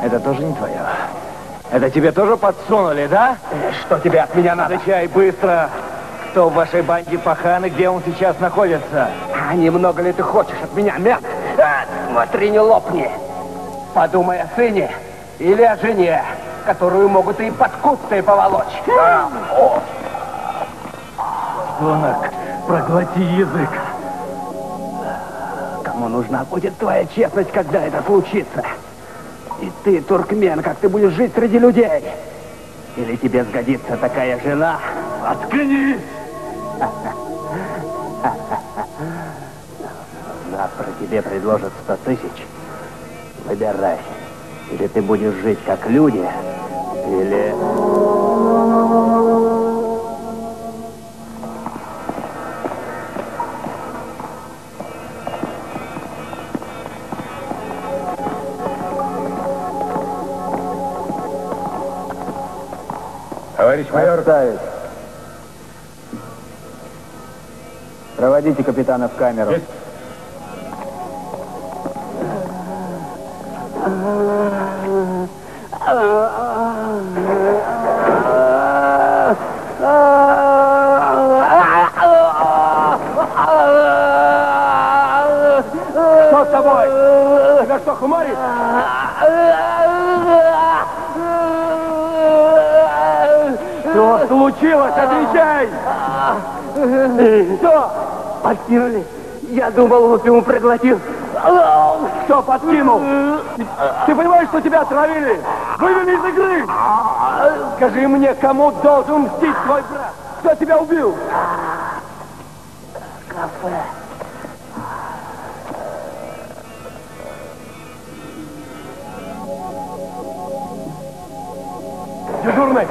Это тоже не твое. Это тебе тоже подсунули, да? Что тебе от меня надо? Отвечай быстро. Кто в вашей банде пахан и где он сейчас находится? А немного ли ты хочешь от меня, мент? Смотри, не лопни. Подумай о сыне или о жене, которую могут и под кусты поволочь. Подонок, проглоти язык. Кому нужна будет твоя честность, когда это случится? И ты, туркмен, как ты будешь жить среди людей? Или тебе сгодится такая жена? Заткнись! Завтра тебе предложат 100 тысяч. Выбирай. Или ты будешь жить как люди, или... Товарищ майор. Оставить. Проводите капитана в камеру. Есть. Что с тобой? Тебя что, хумарит? Что случилось? Отвечай! Что? Подкинули. Я думал, опиум проглотил. Кто подкинул? Ты понимаешь, что тебя отравили? Вывели из игры! Скажи мне, кому должен мстить твой брат? Кто тебя убил? Кафе. Дежурный!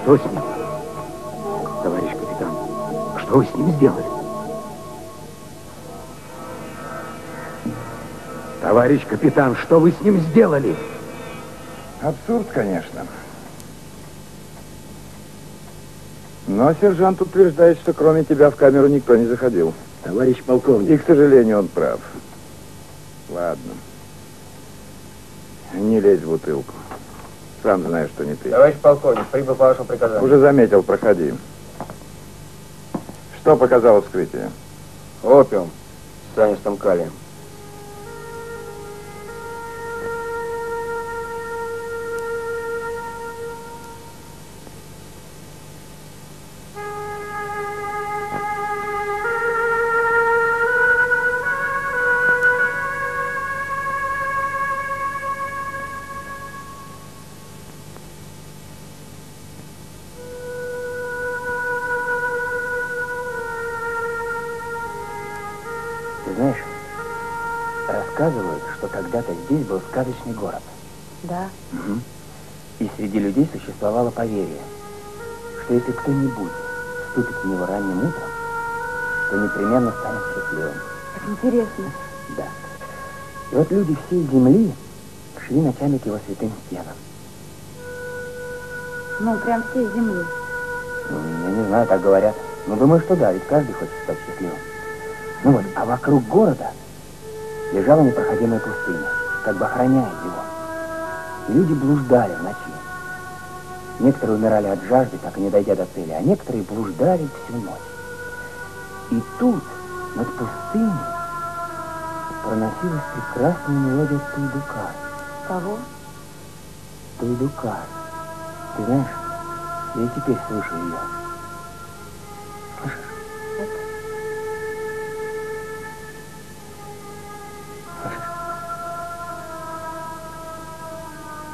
Что с ним? Товарищ капитан, что вы с ним сделали? Товарищ капитан, что вы с ним сделали? Абсурд, конечно. Но сержант утверждает, что кроме тебя в камеру никто не заходил. Товарищ полковник. И, к сожалению, он прав. Ладно. Не лезь в бутылку. Сам знаешь, что не ты. Товарищ полковник, прибыл по вашему приказанию. Уже заметил, проходи. Что показало вскрытие? Опиум с цианистым калием. Знаешь, рассказывают, что когда-то здесь был сказочный город. Да. Угу. И среди людей существовало поверье, что если кто-нибудь вступит в него ранним утром, то непременно станет счастливым. Как интересно. Да. И вот люди всей земли шли ночами к его святым стенам. Ну, прям всей земли. Я не знаю, так говорят. Но думаю, что да, ведь каждый хочет стать счастливым. Ну вот, а вокруг города лежала непроходимая пустыня, как бы охраняя его. И люди блуждали в ночи. Некоторые умирали от жажды, так и не дойдя до цели, а некоторые блуждали всю ночь. И тут, над пустыней, проносилась прекрасная мелодия Туйдукар. Кого? Туйдукар. Ты знаешь, я и теперь слышу ее. Слышишь?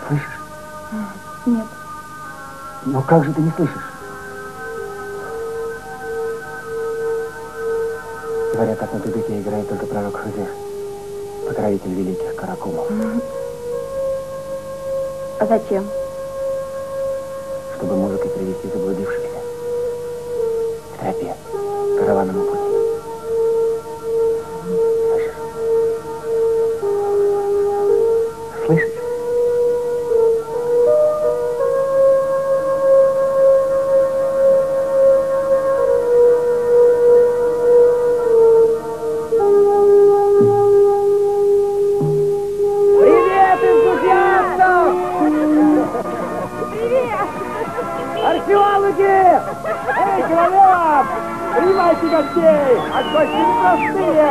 Слышишь? Нет. Но как же ты не слышишь? Говорят, так на тудуке играет только пророк Хызыр, покровитель великих каракумов. А зачем? Чтобы музыкой привести заблудившихся к тропе, к караванному пути. Слышишь? Слышишь? Пускайте гостей! А гости непростые!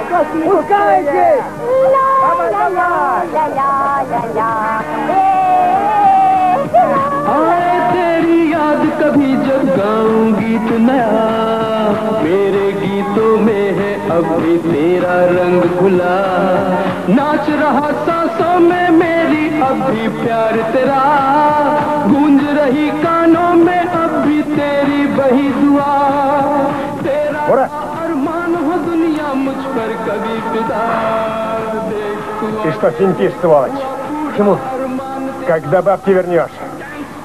Гости пускайте! Давай, давай! आए तेरी याद कभी जब गाऊं गीत नया मेरे गीतों में है अब भी तेरा रंग घुला नाच रहा सांसों में मेरी अब भी प्यार तेरा गूंज रही कानों में अब भी तेरी वही दुआ तेरा अरमान हो दुनिया मुझ पर कभी फिदा देख Ты что синтишь, сволочь? Почему? Когда бабки вернешь?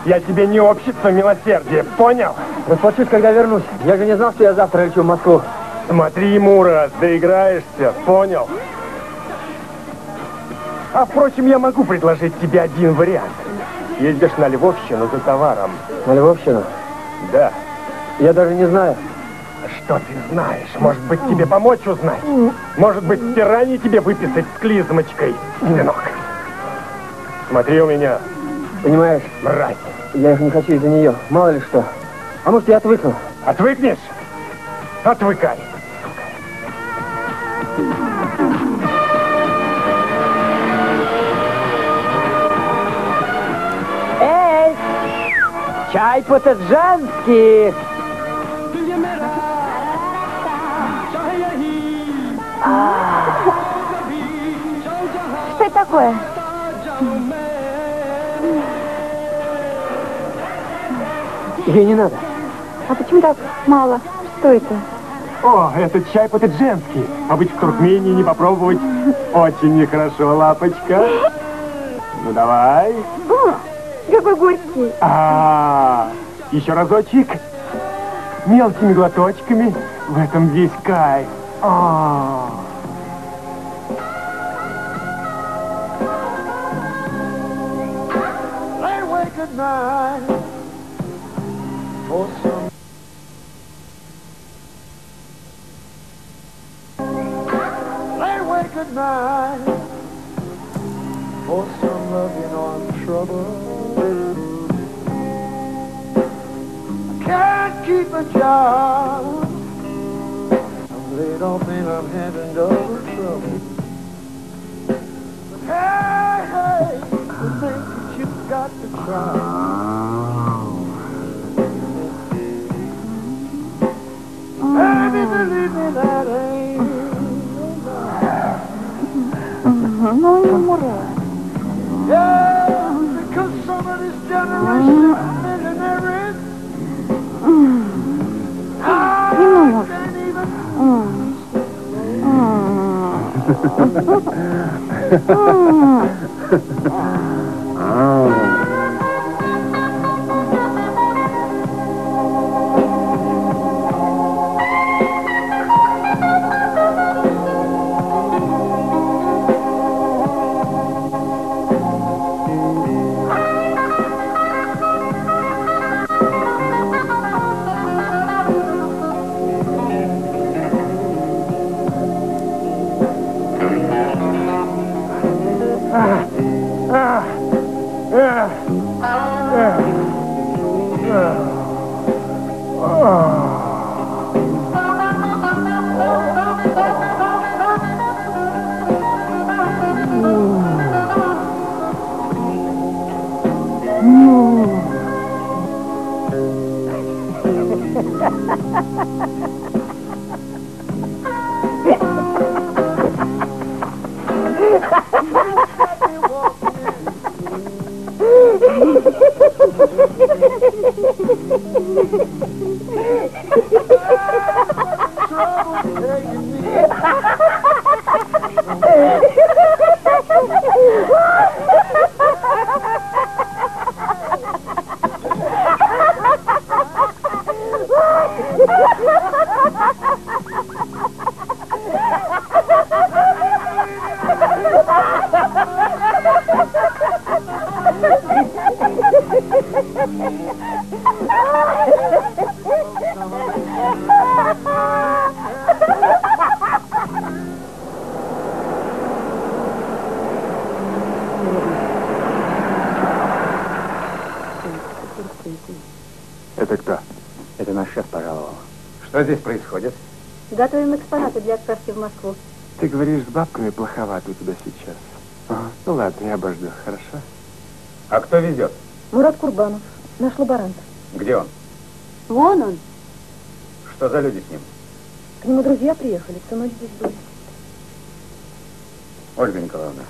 Я тебе не общество милосердия, понял? Расплачусь, когда вернусь. Я же не знал, что я завтра лечу в Москву. Смотри ему раз, доиграешься, понял? А впрочем, я могу предложить тебе один вариант. Ездишь на Львовщину за товаром. На Львовщину? Да. Я даже не знаю. Что ты знаешь? Может быть, тебе помочь узнать? Может быть, стирание тебе выписать с клизмочкой, сынок? Смотри у меня. Понимаешь, Мразь. я их не хочу из-за нее. Мало ли что. А может, я отвыкну? Отвыкнешь? Отвыкай. Эй! Чай по-таджански! Что это такое? Ей не надо. А почему так мало? Что это? О, этот чай по-таджански. А быть в Туркмении не попробовать очень нехорошо, лапочка. Ну, давай. Какой горький. Еще разочек. Мелкими глоточками. В этом весь кайф. Good night for some loving on trouble. I can't keep a job. I'm laid off and I'm having double trouble. But hey, hey, the thing that you've got to try. Baby, believe me, that ain't. Ну, не умирай. Yeah, because some of this generation are millionaires. I can't even. Это кто? Это наш шеф пожаловал. Что здесь происходит? Готовим экспонаты для отправки в Москву. Ты говоришь, с бабками плоховато у тебя сейчас. Ну ладно, я обожду, хорошо? А кто везет? Мурат Курбанов, наш лаборант. Где он? Вон он. Что за люди с ним? К нему друзья приехали, всю ночь здесь были. Ольга Николаевна,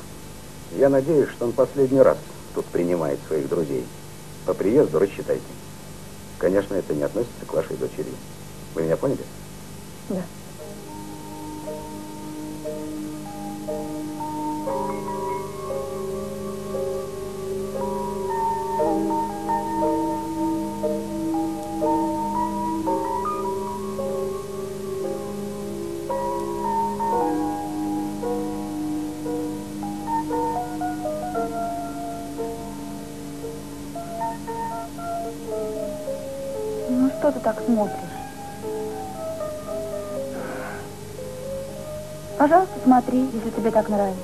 я надеюсь, что он последний раз тут принимает своих друзей. По приезду рассчитайте. Конечно, это не относится к вашей дочери. Вы меня поняли? Да. Ну что ты так смотришь? Пожалуйста, смотри, если тебе так нравится.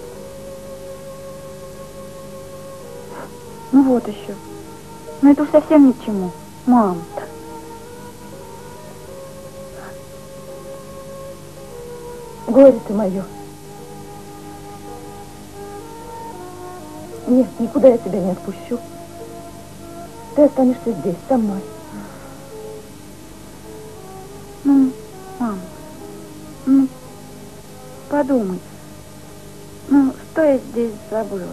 Ну вот еще. Ну это уж совсем ни к чему. Мам. Горе ты мое. Нет, никуда я тебя не отпущу. Ты останешься здесь, со мной. Ну, мама, ну, подумай. Ну, что я здесь забыла?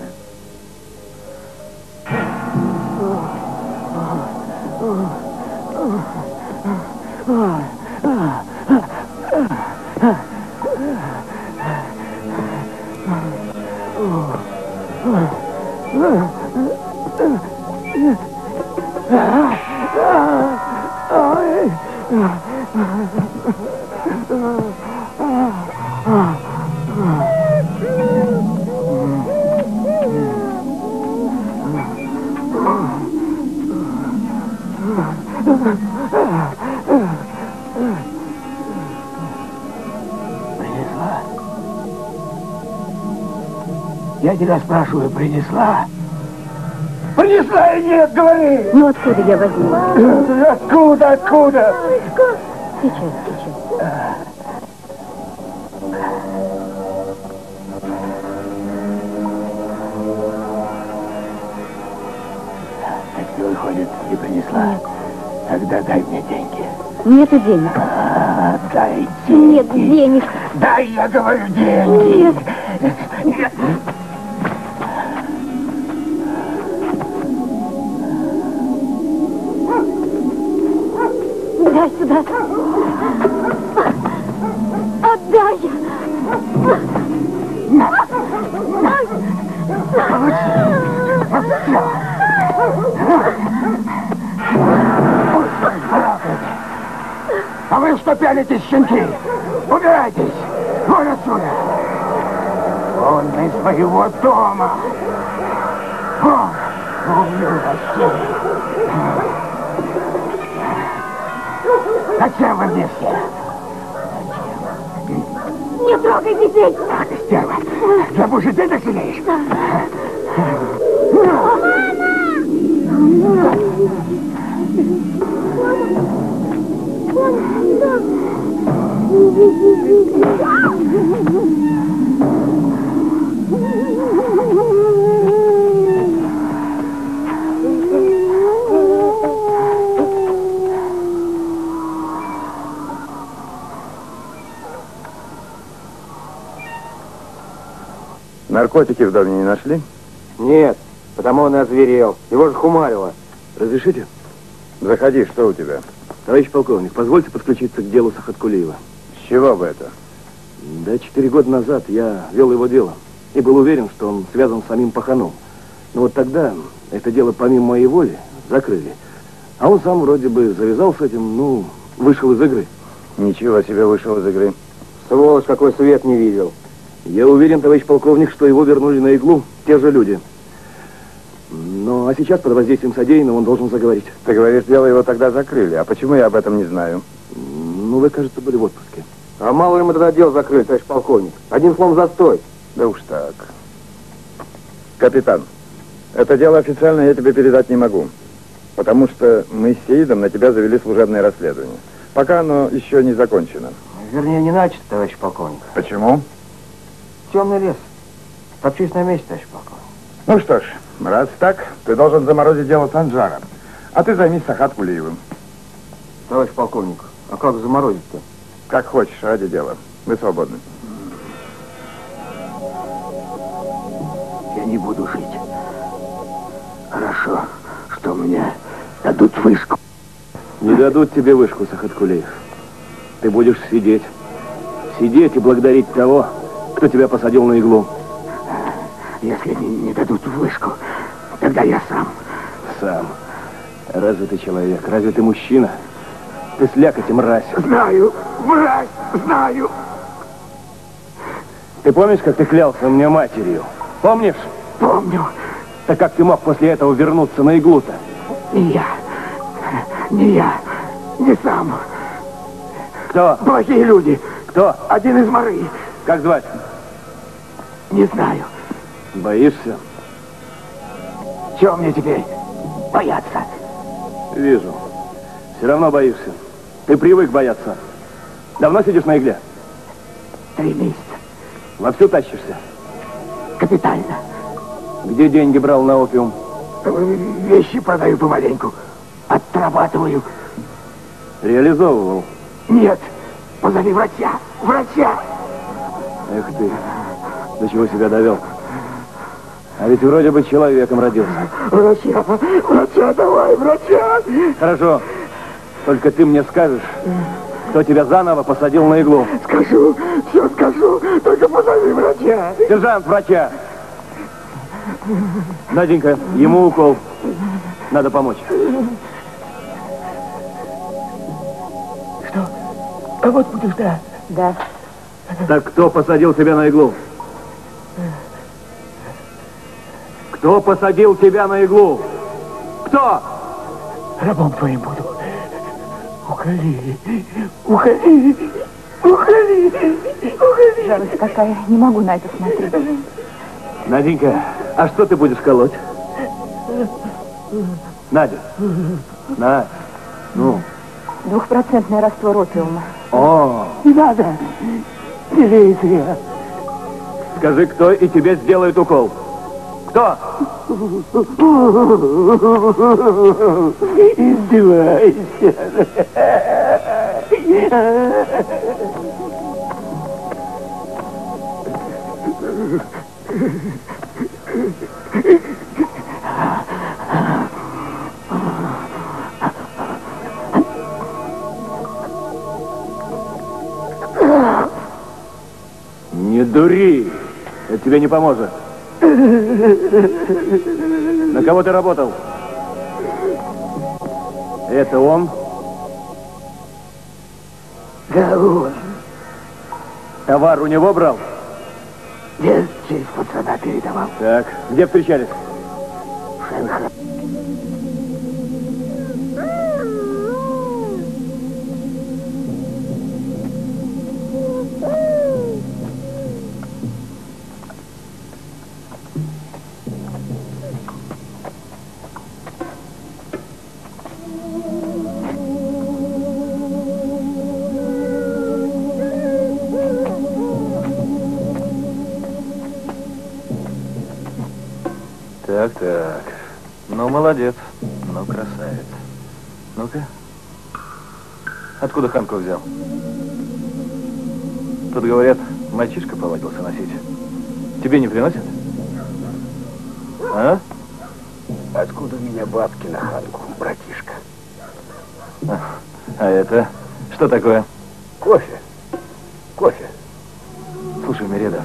Я тебя спрашиваю, принесла? Принесла или нет, говори! Ну, откуда я возьму? Откуда? Сейчас. Так ты, выходит, не принесла? Нет. Тогда дай мне деньги. Нету денег. Дай деньги. Нет денег. Дай, я говорю, деньги. Нет. Дай сюда. Отдай. А вы что пялитесь, щенки? Убирайтесь! Вон отсюда! Вон из своего дома! Вон! Убью вас! Зачем вы вместе? Не трогай детей! Ах ты, стерва! Для мужа ты насилеешь? Наркотики в доме не нашли? Нет, потому он и озверел. Его же хумарило. Разрешите? Заходи, что у тебя? Товарищ полковник, позвольте подключиться к делу Сахаткулиева. С чего бы это? Да, 4 года назад я вел его дело и был уверен, что он связан с самим Паханом. Но вот тогда это дело помимо моей воли закрыли. А он сам вроде бы завязал с этим, ну, вышел из игры. Ничего себе, вышел из игры. Сволочь, какой свет не видел. Я уверен, товарищ полковник, что его вернули на иглу те же люди. Ну, а сейчас под воздействием содеянного он должен заговорить. Ты говоришь, дело его тогда закрыли. А почему я об этом не знаю? Ну, вы, кажется, были в отпуске. А мало ли мы тогда дело закрыли, товарищ полковник. Одним словом, застой. Да уж так. Капитан, это дело официально я тебе передать не могу. Потому что мы с Сеидом на тебя завели служебное расследование. Пока оно еще не закончено. Вернее, не начато, товарищ полковник. Почему? Темный лес. Топчусь на месте, товарищ полковник. Ну что ж, раз так, ты должен заморозить дело Санжара. А ты займись Сахат Кулиевым. Товарищ полковник, а как заморозить-то? Как хочешь, ради дела. Вы свободны. Я не буду жить. Хорошо, что мне дадут вышку. Не дадут тебе вышку, Сахат Кулиев. Ты будешь сидеть. Сидеть и благодарить того, кто тебя посадил на иглу. Если не дадут вышку, тогда я сам. Сам. Разве ты человек? Разве ты мужчина? Ты слякоть и мразь. Знаю, мразь, знаю. Ты помнишь, как ты клялся мне матерью? Помнишь? Помню. Так как ты мог после этого вернуться на иглу-то? Не я, не сам. Кто? Плохие люди. Кто? Один из моры. Как звать? Не знаю. Боишься? Чего мне теперь бояться? Вижу. Все равно боишься. Ты привык бояться. Давно сидишь на игле? 3 месяца. Вовсю тащишься? Капитально. Где деньги брал на опиум? Вещи продаю помаленьку. Отрабатываю. Реализовывал? Нет. Позови врача. Врача. Эх ты. До чего себя довел? А ведь вроде бы человеком родился. Врача, давай, врача. Хорошо. Только ты мне скажешь, кто тебя заново посадил на иглу. Скажу, все скажу. Только позови врача. Сержант, врача. Наденька, ему укол. Надо помочь. Что? А вот будешь, да? Да. Так кто посадил тебя на иглу? Кто посадил тебя на иглу? Кто? Рабом твоим буду. Уходи. Уходи. Уходи. Уходи. Жалость какая. Не могу на это смотреть. Наденька, а что ты будешь колоть? Надя. Надя. Ну. 2% раствор опиума. О. Не надо. Не лезь я. Скажи, кто и тебе сделает укол? Кто? Издевайся. Не дури. Это тебе не поможет. На кого ты работал? Это он? Да он. Товар у него брал? Я через пацана передавал. Так, где встречались? Шанхай. Так. Ну, молодец. Ну, красавец. Ну-ка. Откуда Ханку взял? Тут, говорят, мальчишка повадился носить. Тебе не приносят? А? Откуда у меня бабки на Ханку, братишка? А это что такое? Кофе. Кофе. Слушай, Мередов,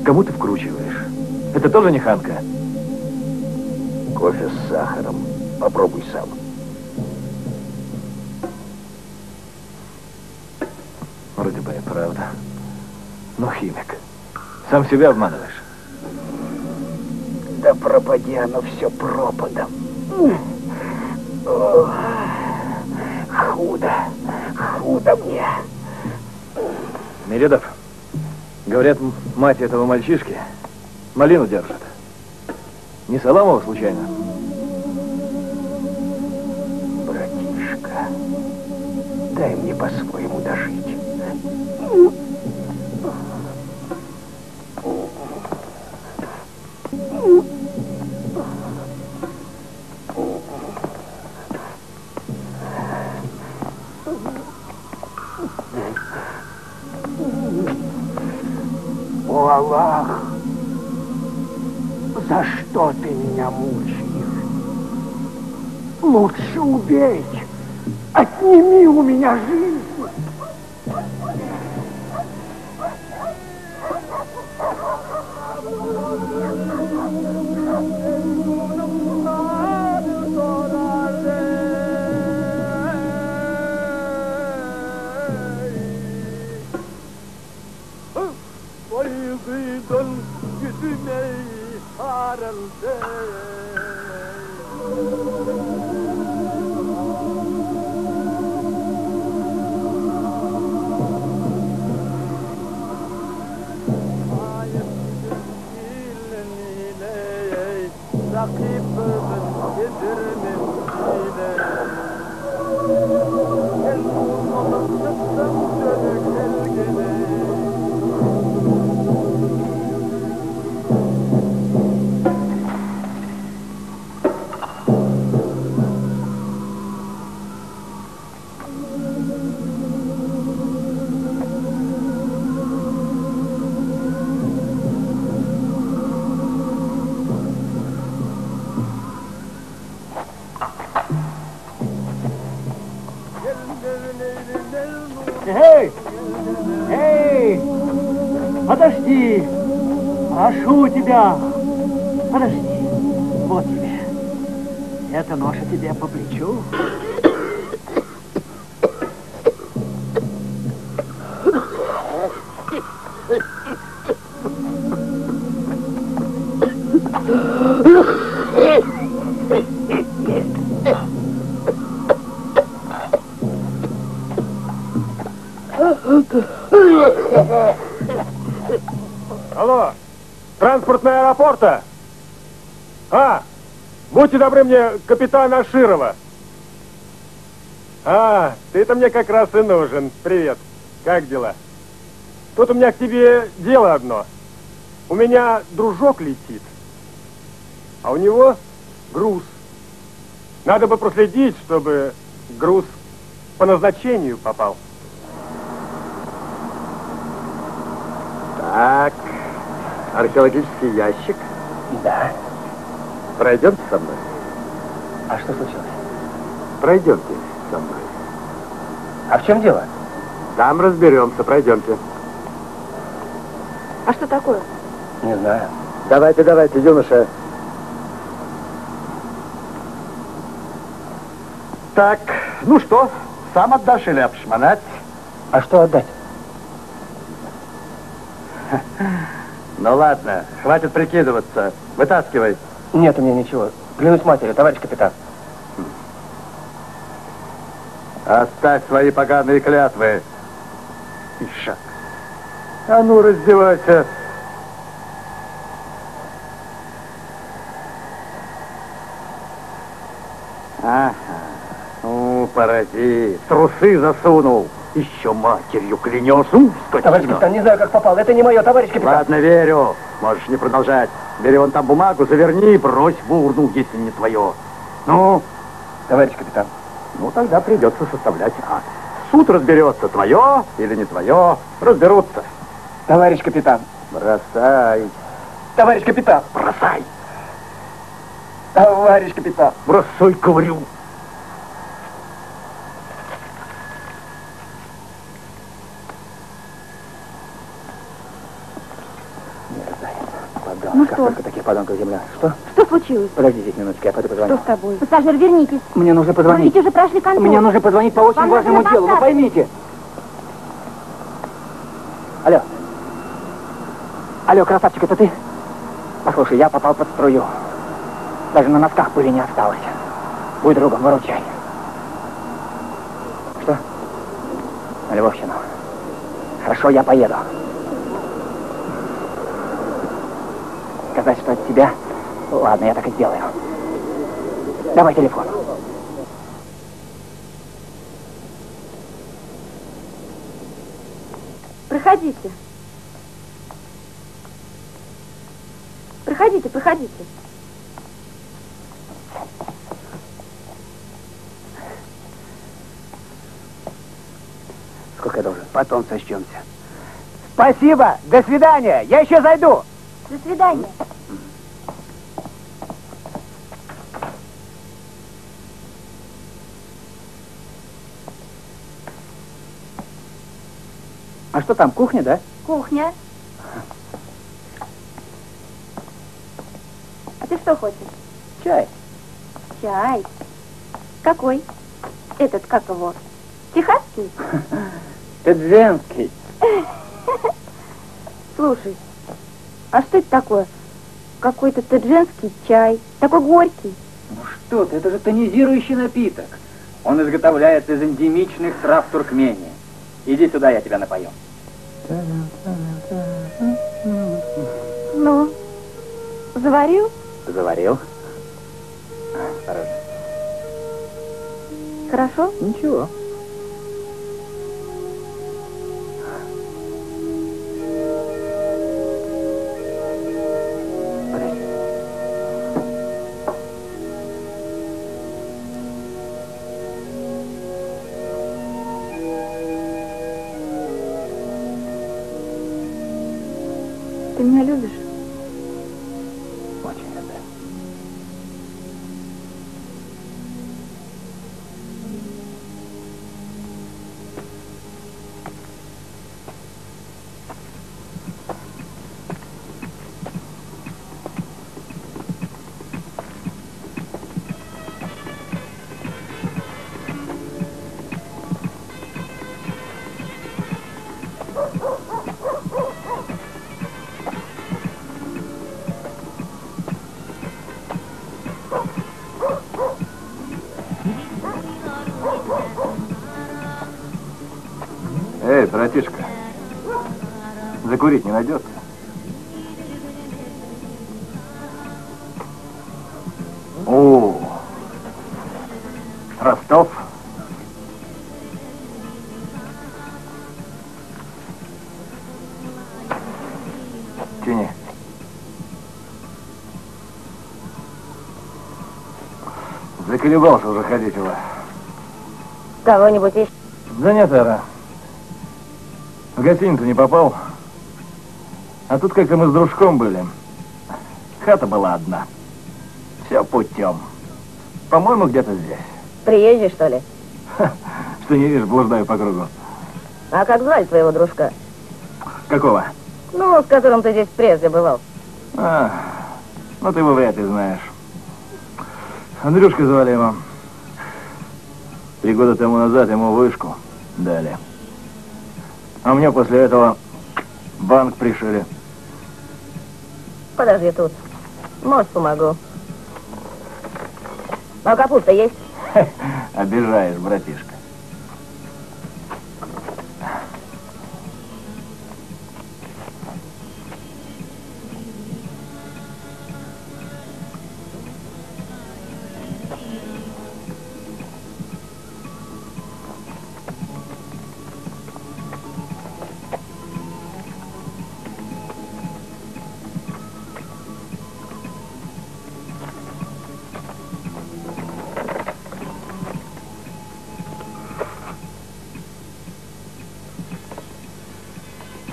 кому ты вкручиваешь? Это тоже не Ханка? Кофе с сахаром. Попробуй сам. Вроде бы и правда. Но химик. Сам себя обманываешь. Да пропади оно все пропадом. О, худо мне. Мередов, говорят, мать этого мальчишки малину держит. Не Саламова случайно? Братишка, Дай мне по-своему дожить. О, Аллах, за что ты меня мучаешь? Лучше убей, отними у меня жизнь. Эй! Эй! Подожди! Прошу тебя! Подожди! Вот тебе. Эта ноша тебе по плечу. Алло, транспортная аэропорта? Будьте добры мне, капитана Аширова. Ты-то мне как раз и нужен. Привет, как дела? Тут у меня к тебе дело одно. У меня дружок летит, а у него груз. Надо бы проследить, чтобы груз по назначению попал. Так, археологический ящик. Да. Пройдемте со мной. А что случилось? Пройдемте со мной. А в чем дело? Там разберемся, пройдемте. А что такое? Не знаю. Давайте, юноша. Так, ну что, сам отдашь или обшмонать? А что отдать? Ну ладно, хватит прикидываться. Вытаскивай. Нет у меня ничего. Клянусь матерью, товарищ капитан. Оставь свои поганые клятвы. Ишак. А ну, раздевайся. Ага. Ну, паразит. Трусы засунул. Еще матерью клянешь, скотина. Товарищ капитан, не знаю, как попал. Это не мое, товарищ капитан. Ладно, верю. Можешь не продолжать. Бери вон там бумагу, заверни и брось в урну, если не твое. Ну? Товарищ капитан. Ну, тогда придется составлять акт. Суд разберется, твое или не твое. Разберутся. Товарищ капитан. Бросай. Товарищ капитан. Бросай. Товарищ капитан. Бросай, говорю. Ну что? Сколько таких подонков земля? Что? Что случилось? Подожди здесь минуточку, я пойду позвоню. Что с тобой? Пассажир, вернитесь. Мне нужно Вы позвонить. ведь уже прошли контроль. Мне нужно позвонить по очень Вам важному нужно делу, ну посадка. поймите. Алло. Алло, красавчик, это ты? Послушай, я попал под струю. Даже на носках пыли не осталось. Будь другом, выручай. Что? На Львовщину. Хорошо, я поеду. Сказать, что от тебя? Ладно, я так и сделаю. Давай телефон. Проходите. Проходите, проходите. Сколько я должен? Потом сочтемся. Спасибо, до свидания, я еще зайду. До свидания. А что там, кухня, да? Кухня. А ты что хочешь? Чай. Чай. Какой? Этот, как его? Техасский? Это женский. Слушай, а что это такое? Какой-то тадженский чай. Такой горький. Ну что ты, это же тонизирующий напиток. Он изготовляется из эндемичных трав Туркмении. Иди сюда, я тебя напою. Ну, заварил? Заварил. Осторожно. Хорошо? Ничего. Ты меня любишь? Очень люблю. Эй, братишка, закурить не найдется? О, Ростов. Тяни. Заколебался уже ходить его. Кого-нибудь ищешь? Да нет, Эра. В гостиницу не попал. А тут как-то мы с дружком были. Хата была одна. Все путем. По-моему, где-то здесь. Приезжий, что ли? Что не видишь, блуждаю по кругу. А как звали твоего дружка? Какого? Ну, с которым ты здесь прежде бывал. А, ну ты его вряд ли знаешь. Андрюшка звали его. 3 года тому назад ему вышку дали. А мне после этого банк пришили. Подожди тут. Может, помогу. А капуста есть? Обижаешь, братишка.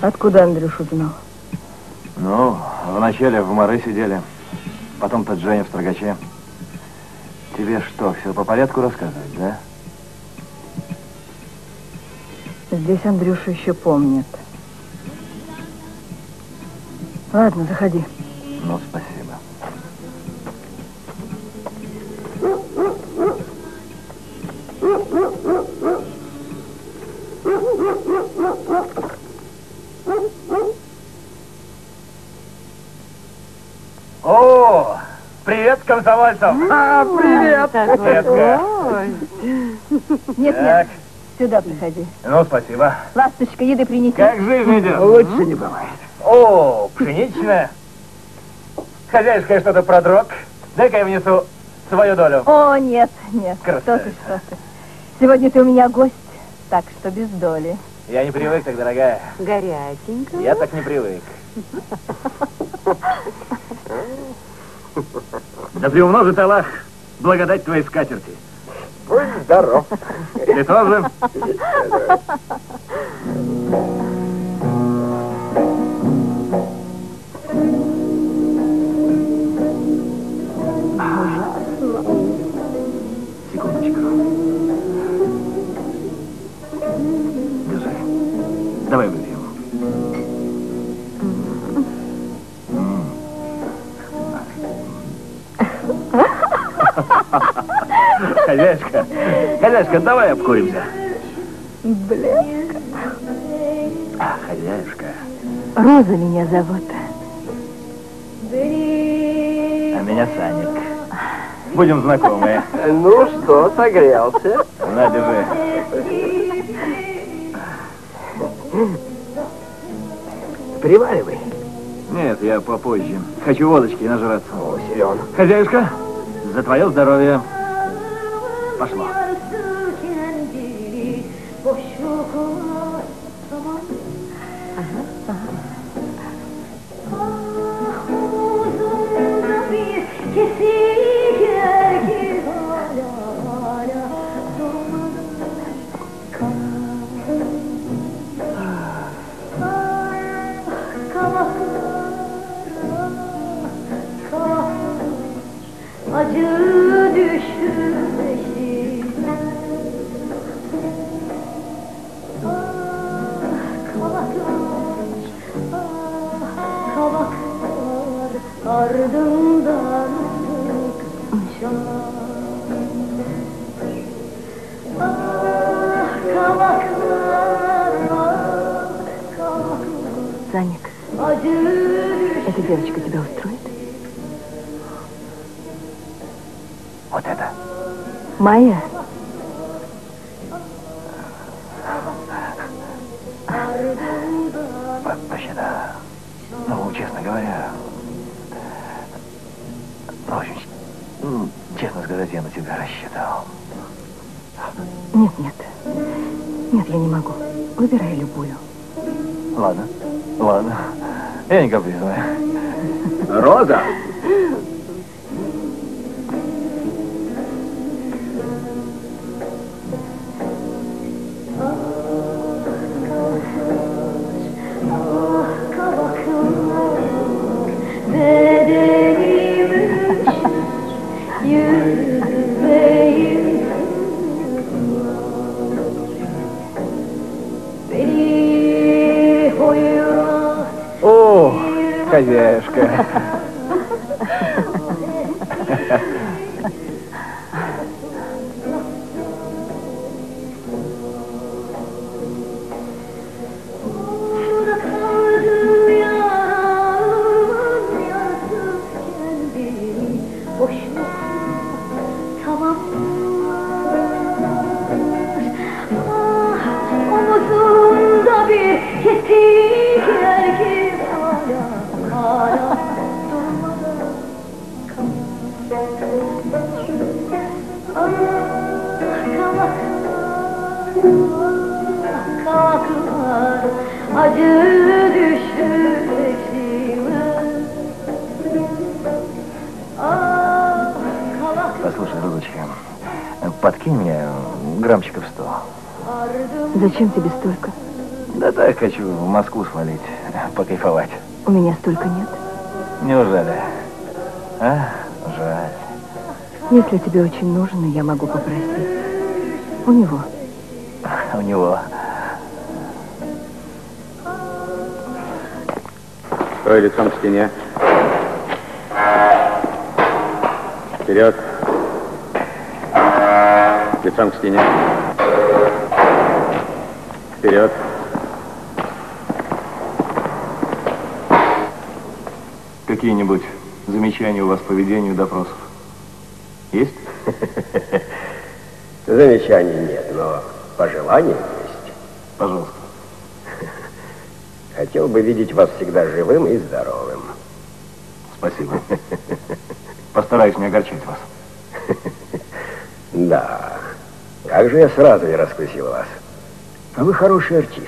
Откуда Андрюшу знал? Ну, вначале в Мары сидели, потом тот Женя в Строгаче. Тебе что, все по порядку рассказывать, да? Здесь Андрюшу еще помнят. Ладно, заходи. Ну, спасибо. О, привет, комсомольцам! А, привет! Нет, нет, сюда приходи. Ну, спасибо. Ласточка, еды принеси. Как жизнь идет? Лучше не бывает. О, пшеничная. Хозяйское что-то продрог. Дай-ка я внесу свою долю. О, нет, нет. Что Красавица. ты, что ты. Сегодня ты у меня гость, так что без доли. Я не привык так, дорогая. Горяченько. Я так не привык. Да приумножит Аллах благодать твоей скатерти. Будь здоров. Ты тоже. Секундочку. Держи. Давай выпьем. Хозяюшка, давай обкуримся. Блеск. Хозяюшка. Роза меня зовут. А меня Саник. Будем знакомы. Ну что, согрелся? На, держи. Приваривай. Нет, я попозже. Хочу водочки нажраться. О, силен. Хозяюшка, за твое здоровье. Пошло. Acı düşmüşüm. Kavaklar ardından sıkmışam. Kavaklar. Саник, Acı эта девочка тебя устроит? Вот это. Майя? Вообще-то, ну, честно говоря, в общем, честно сказать, я на тебя рассчитывал. Нет, нет. Нет, я не могу. Выбирай любую. Ладно, ладно. Я не капризная. Роза! О, хозяюшка. Omuzunda bir kesik erkek hala durmadan kavaklar acı düştü içime. Послушай, Розочка, подкинь мне граммчиков 100. Зачем тебе столько? Да так, хочу в Москву свалить, покайфовать. У меня столько нет. Неужели? А? Жаль. Если тебе очень нужно, я могу попросить. У него. У него. Стой лицом к стене. Вперед. Лицом к стене. Вперед. Какие-нибудь замечания у вас по ведению допросов? Есть? Замечаний нет, но пожелания есть. Пожалуйста. Хотел бы видеть вас всегда живым и здоровым. Спасибо. Постараюсь не огорчать вас. Да. Как же я сразу не раскусил вас. А вы хороший артист.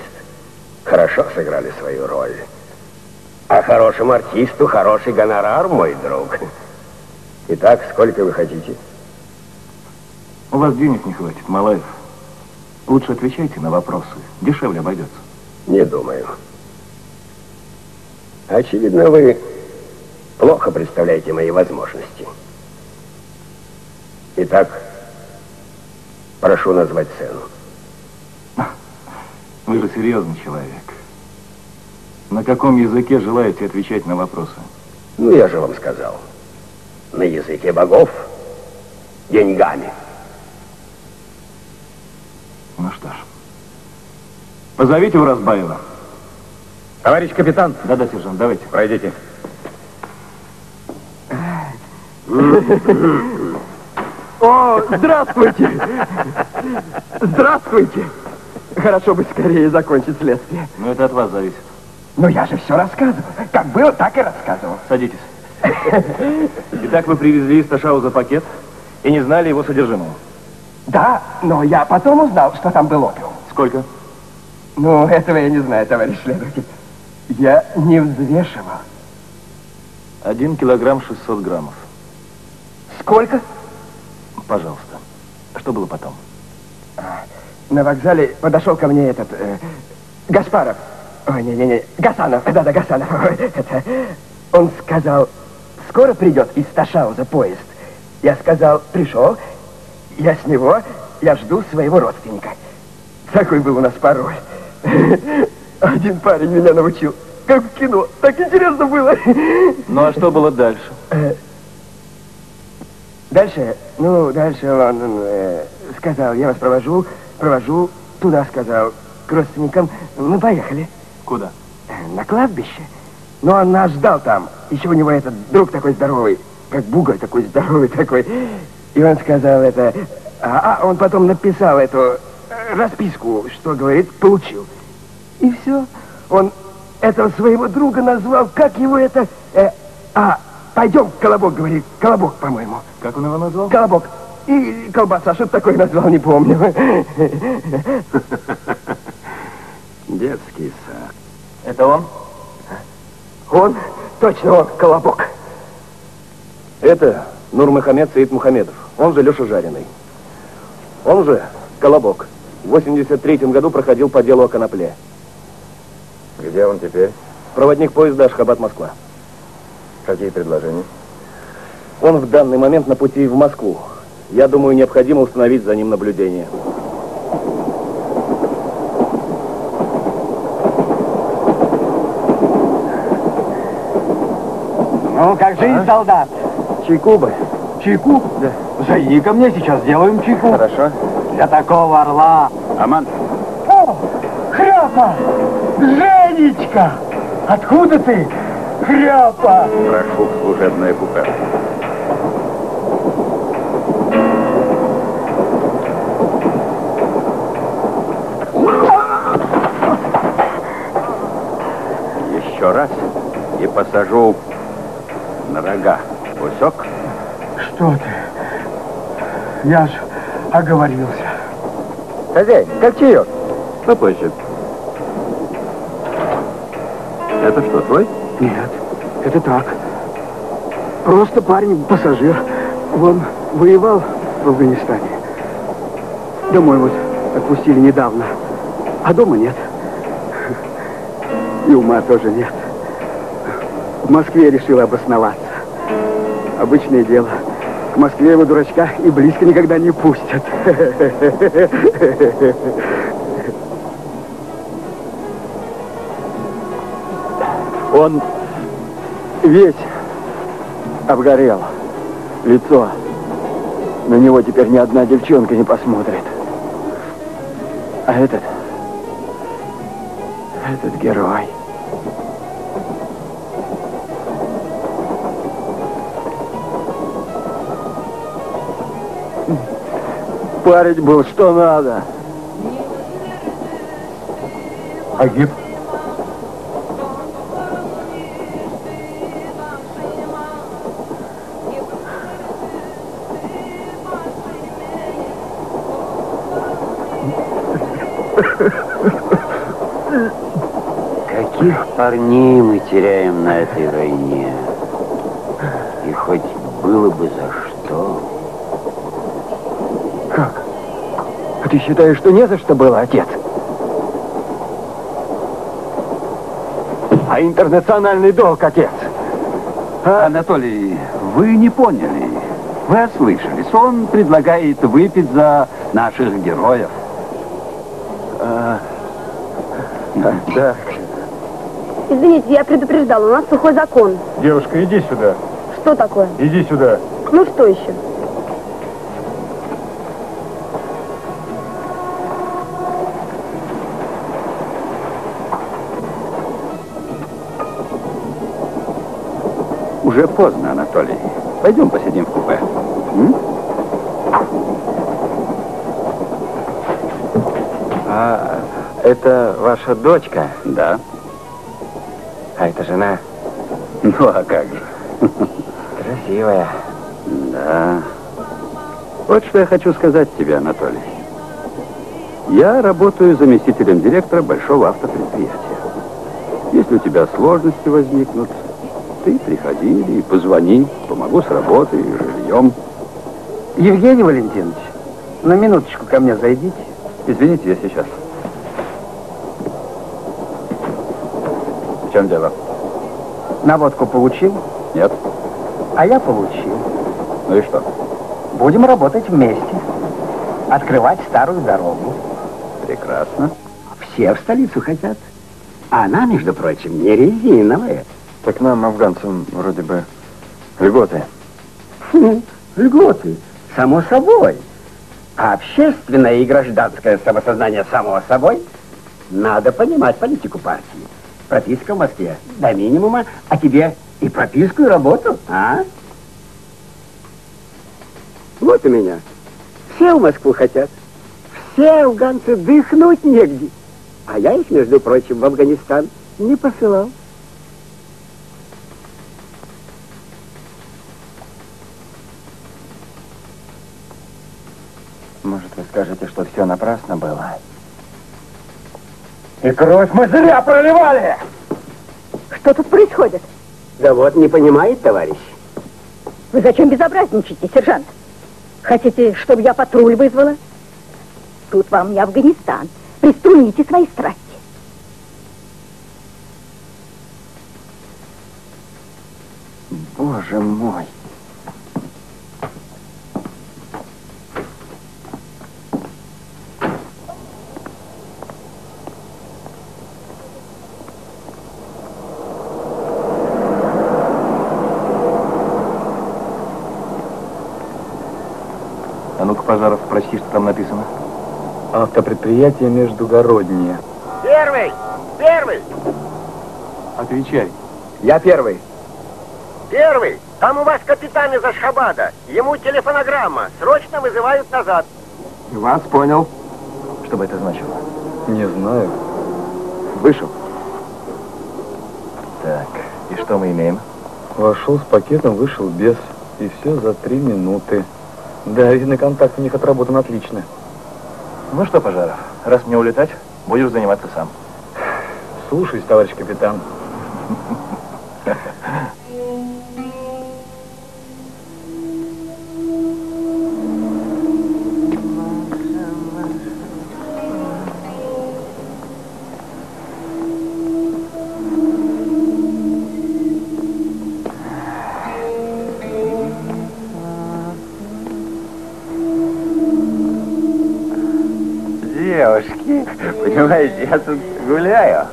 Хорошо сыграли свою роль. А хорошему артисту хороший гонорар, мой друг. Итак, сколько вы хотите? У вас денег не хватит, Малаев. Лучше отвечайте на вопросы. Дешевле обойдется. Не думаю. Очевидно, вы плохо представляете мои возможности. Итак, прошу назвать цену. Вы же серьезный человек. На каком языке желаете отвечать на вопросы? Ну, я же вам сказал. На языке богов деньгами. Ну что ж. Позовите Уразбаева. Товарищ капитан. Да-да, сержант, давайте. Пройдите. О, здравствуйте! Здравствуйте! Хорошо бы скорее закончить следствие. Ну, это от вас зависит. Но я же все рассказывал. Как было, так и рассказывал. Садитесь. Итак, вы привезли из Ташауза пакет и не знали его содержимого. Да, но я потом узнал, что там был опиум. Сколько? Ну, этого я не знаю, товарищ следователь. Я не взвешивал. 1 килограмм 600 граммов. Сколько? Пожалуйста. Что было потом? На вокзале подошел ко мне этот Гаспаров. Ой, не-не-не, Гасанов. Да-да, Гасанов. Это... Он сказал, скоро придет из Ташауза поезд. Я сказал, пришел. Я с него, я жду своего родственника. Такой был у нас пароль. Один парень меня научил. Как в кино. Так интересно было. Ну, а что было дальше? Дальше он сказал, я вас провожу туда, сказал, к родственникам. Мы поехали. Куда? На кладбище. Но он нас ждал там. Еще у него этот друг такой здоровый, как бугор такой здоровый такой. И он сказал это... он потом написал эту расписку, что, говорит, получил. И все. Он этого своего друга назвал, как его это... пойдем, Колобок, говорит. Колобок, по-моему. Как он его назвал? Колобок. И колбаса, что такое назвал, не помню. Детский сад. Это он? Он? Точно он, Колобок. Это Нурмухамед Саид Мухамедов. Он же Леша Жареный. Он же Колобок. В 83-м году проходил по делу о конопле. Где он теперь? Проводник поезда Ашхабад-Москва. Какие предложения? Он в данный момент на пути в Москву. Я думаю, необходимо установить за ним наблюдение. Ну, как жизнь, солдат? Чайку бы. Чайку? Да. Зайди ко мне, сейчас сделаем чайку. Хорошо. Для такого орла. Аман. О, Хряпа! Женечка! Откуда ты, Хряпа? Прошу в служебное купе. Еще раз и посажу на рога. Усек? Что ты? Я ж оговорился. Хозяин, как чаек? Попозже. Это что, твой? Нет, это так. Просто парень, пассажир. Он воевал в Афганистане. Домой вот отпустили недавно. А дома нет. И ума тоже нет. В Москве решил обосноваться. Обычное дело. К Москве его дурачка и близко никогда не пустят. Он весь обгорел. Лицо. На него теперь ни одна девчонка не посмотрит. А этот герой. Парень был что надо. Погиб. Каких парней мы теряем на этой войне? И хоть было бы за что. Как? А ты считаешь, что не за что было, отец? А интернациональный долг, отец? Анатолий, вы не поняли. Вы ослышались. Он предлагает выпить за наших героев. Да. Извините, я предупреждала, у нас сухой закон. Девушка, иди сюда. Что такое? Иди сюда. Ну что еще? Уже поздно, Анатолий. Пойдем посидим в купе. А это ваша дочка? Да. А это жена? Ну, а как же? Красивая. Да. Вот что я хочу сказать тебе, Анатолий. Я работаю заместителем директора большого автопредприятия. Если у тебя сложности возникнут, ты приходи или позвони, помогу с работой и жильем. Евгений Валентинович, на минуточку ко мне зайдите. Извините, я сейчас. В чем дело? Наводку получил? Нет. А я получил. Ну и что? Будем работать вместе. Открывать старую дорогу. Прекрасно. Все в столицу хотят. А она, между прочим, не резиновая. Так нам, афганцам, вроде бы льготы. Льготы, само собой. А общественное и гражданское самосознание само собой. Надо понимать политику партии. Прописка в Москве до минимума, а тебе и прописку, и работу, а? Вот у меня. Все в Москву хотят. Все афганцы дыхнуть негде. А я их, между прочим, в Афганистан не посылал. Может, вы скажете, что все напрасно было? И кровь мы зря проливали! Что тут происходит? Да вот, не понимает, товарищ. Вы зачем безобразничаете, сержант? Хотите, чтобы я патруль вызвала? Тут вам не Афганистан. Приструните свои страсти. Боже мой! А ну-ка, Пожаров, спроси, что там написано. Автопредприятие Междугороднее. Первый! Первый! Отвечай. Я первый. Первый, там у вас капитан из Ашхабада. Ему телефонограмма. Срочно вызывают назад. Вас понял. Что бы это значило? Не знаю. Вышел. Так, и что мы имеем? Вошел с пакетом, вышел без. И все за 3 минуты. Да, видно, контакт у них отработан отлично. Ну что, Пожаров, раз мне улетать, будешь заниматься сам. Слушаюсь, товарищ капитан. Девушки, понимаете, я тут гуляю.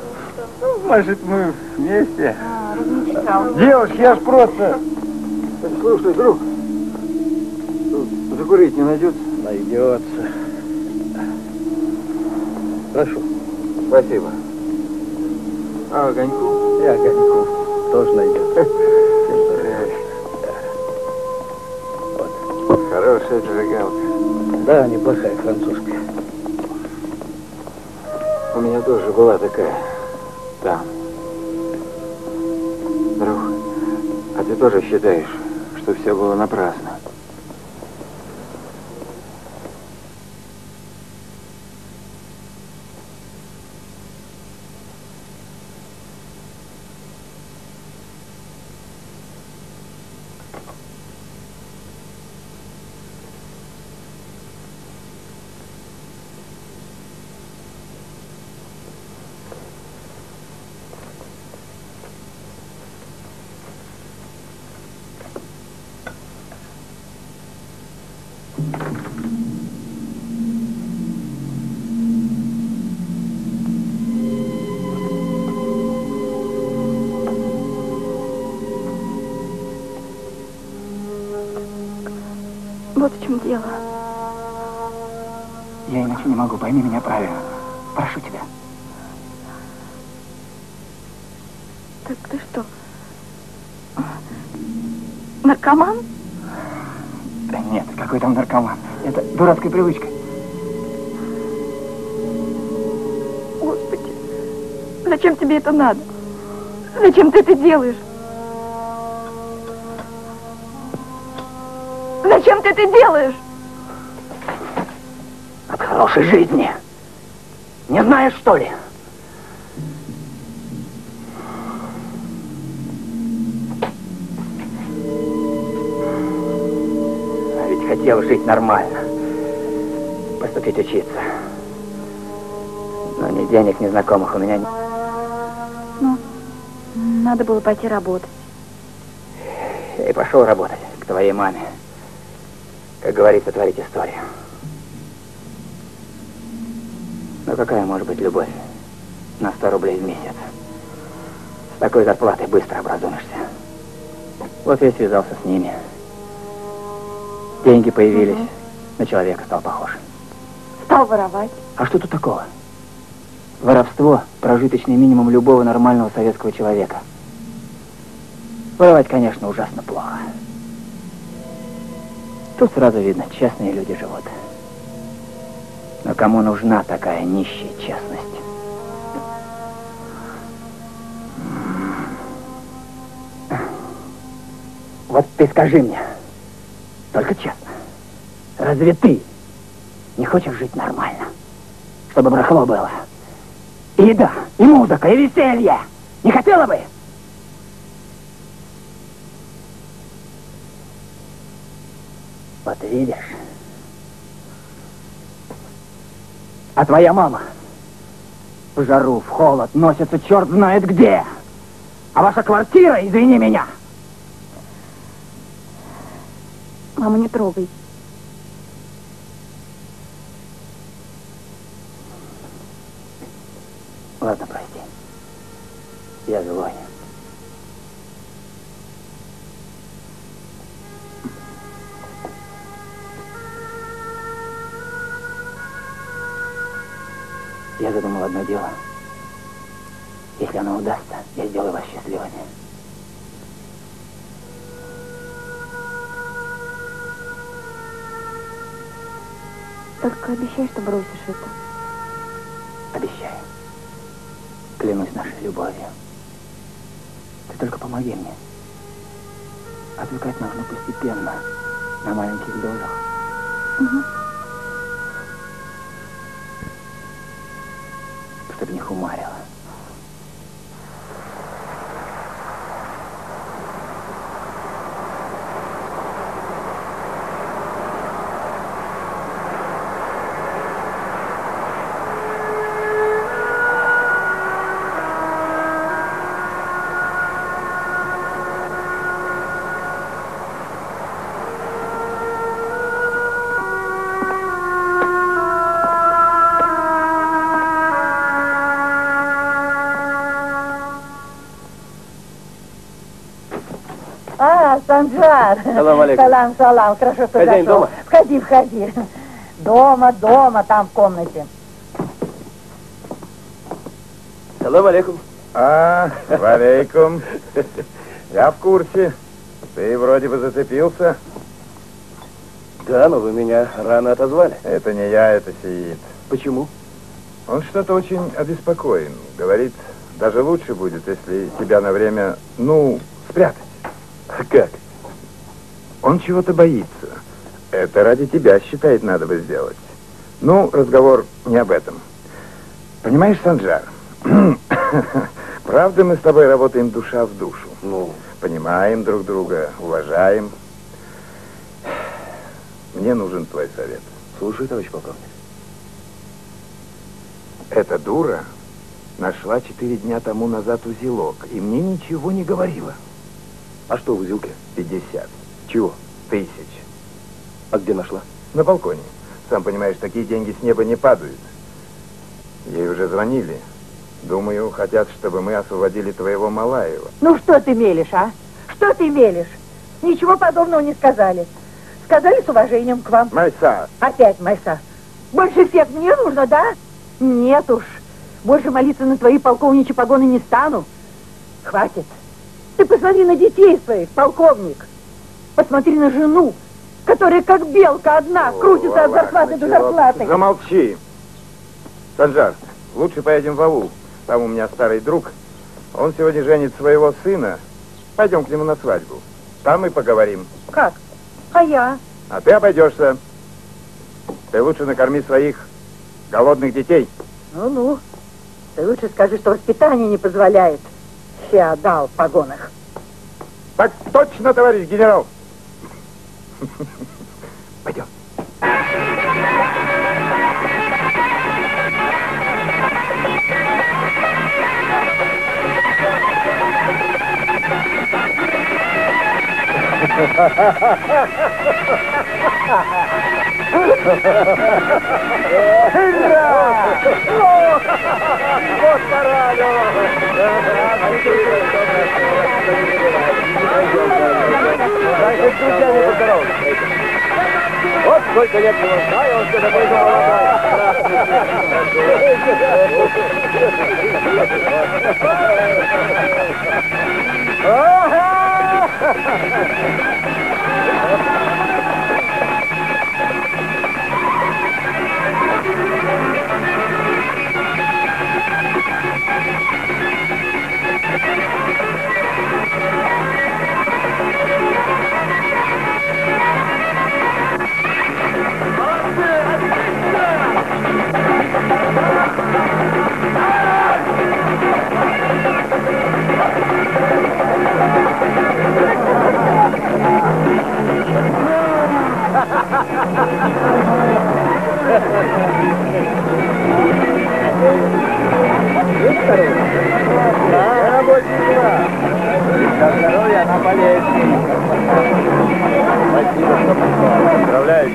Ну, может, мы вместе. Девушки, я ж просто... Слушай, друг, закурить не найдется? Найдется. Прошу. Спасибо. А огоньку? И огоньку тоже найдется. Вот. Хорошая зажигалка. Да, неплохая французская. У меня тоже была такая. Там. Друг, а ты тоже считаешь, что все было напрасно? Вот в чем дело. Я иначе не могу, пойми меня правильно. Прошу тебя. Так ты что, наркоман? Да нет, какой там наркоман. Это дурацкая привычка. Господи, зачем тебе это надо? Зачем ты это делаешь? Зачем ты это делаешь? От хорошей жизни. Не знаешь, что ли? А ведь хотел жить нормально. Поступить учиться. Но ни денег, ни знакомых у меня нет. Ну, надо было пойти работать. Я и пошел работать к твоей маме. Как говорится, творить историю. Но какая может быть любовь на 100 рублей в месяц? С такой зарплатой быстро образумишься. Вот я и связался с ними. Деньги появились, на человека стал похож. Стал воровать. А что тут такого? Воровство – прожиточный минимум любого нормального советского человека. Воровать, конечно, ужасно плохо. Тут сразу видно, честные люди живут. Но кому нужна такая нищая честность? Вот ты скажи мне, только честно, разве ты не хочешь жить нормально? Чтобы барахло было? И еда, и музыка, и веселье. Не хотела бы? Вот видишь? А твоя мама в жару, в холод носится черт знает где. А ваша квартира, извини меня. Мама, не трогай. Ладно, прости. Я злой. Я задумал одно дело. Если оно удастся, я сделаю вас счастливыми. Только обещай, что бросишь это. Обещаю. Клянусь нашей любовью. Ты только помоги мне. Отвыкать нужно постепенно, на маленьких дозах. Угу. Чтобы не хумарило. Санджар. Салам алейкум. Салам, салам. Хорошо, что Хозяин зашел. дома? Входи, входи. Дома, там в комнате. Салам алейкум. Валейкум. Я в курсе. Ты вроде бы зацепился. Да, но вы меня рано отозвали. Это не я, это Сеид. Почему? Он что-то очень обеспокоен. Говорит, даже лучше будет, если тебя на время, спрятать. Как? Он чего-то боится. Это ради тебя, считает, надо бы сделать. Разговор не об этом. Понимаешь, Санджар, правда, мы с тобой работаем душа в душу. Понимаем друг друга, уважаем. Мне нужен твой совет. Слушай, товарищ полковник. Эта дура нашла 4 дня тому назад узелок, и мне ничего не говорила. А что в узелке? 50. Чего? Тысяч. А где нашла? На балконе. Сам понимаешь, такие деньги с неба не падают. Ей уже звонили. Думаю, хотят, чтобы мы освободили твоего Малаева. Ну что ты мелешь, а? Что ты мелешь? Ничего подобного не сказали. Сказали с уважением к вам. Майса. Опять Майса. Больше всех мне нужно, да? Нет уж. Больше молиться на твои полковничьи погоны не стану. Хватит. Ты посмотри на детей своих, полковник. Посмотри на жену, которая как белка одна крутится от зарплаты до зарплаты. Замолчи. Санжар, лучше поедем в аул. Там у меня старый друг. Он сегодня женит своего сына. Пойдем к нему на свадьбу. Там и поговорим. Как? А я? А ты обойдешься. Ты лучше накорми своих голодных детей. Ну-ну. Ты лучше скажи, что воспитание не позволяет. Феодал в погонах. Так точно, товарищ генерал. Пойдем. Вот парадо! Дай хоть с друзьями поздороваться. Вот сколько лет его знаю, он все такой здоровья, она полезна. Спасибо, что пришла. Поздравляю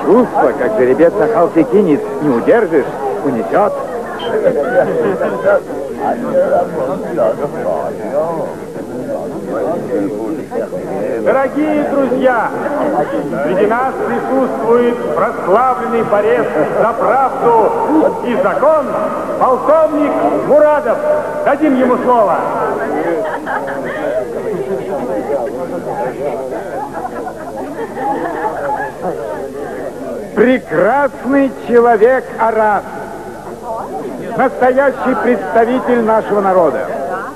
Чувство, как жеребец на холке кинет, не удержишь, унесет. Дорогие друзья, среди нас присутствует прославленный борец за правду и закон, полковник Мурадов. Дадим ему слово. Прекрасный человек Арас, настоящий представитель нашего народа.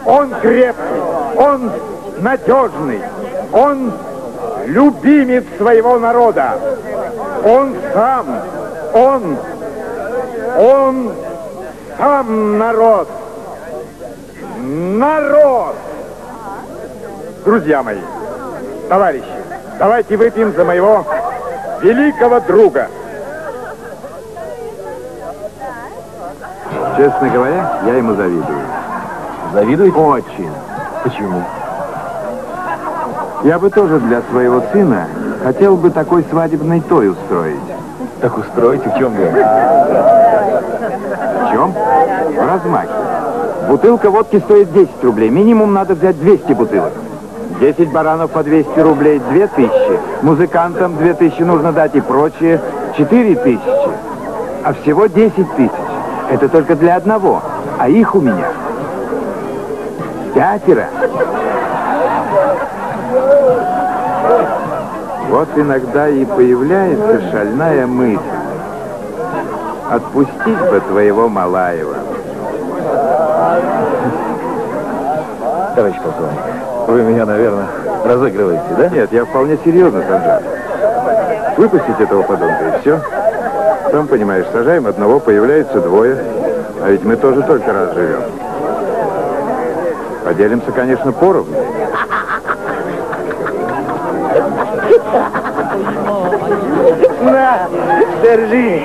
Он крепкий, он надежный, он любимец своего народа. Он сам народ. Народ! Друзья мои, товарищи, давайте выпьем за моего великого друга. Честно говоря, я ему завидую. Завидуете? Очень. Почему? Я бы тоже для своего сына хотел бы такой свадебный той устроить. Так устроите, в чем дело? В чем? В размахе. Бутылка водки стоит 10 рублей. Минимум надо взять 200 бутылок. 10 баранов по 200 рублей, 2000. Музыкантам 2000 нужно дать и прочее, 4000. А всего 10 тысяч. Это только для одного. А их у меня 5. Вот иногда и появляется шальная мысль. Отпустить бы твоего Малаева. Товарищ полковник, вы меня, наверное, разыгрываете, да? Нет, я вполне серьезно, Санжар. Выпустить этого подонка и все. Сам понимаешь, сажаем одного, появляется 2. А ведь мы тоже только раз живем. Поделимся, конечно, поровну. На, держи.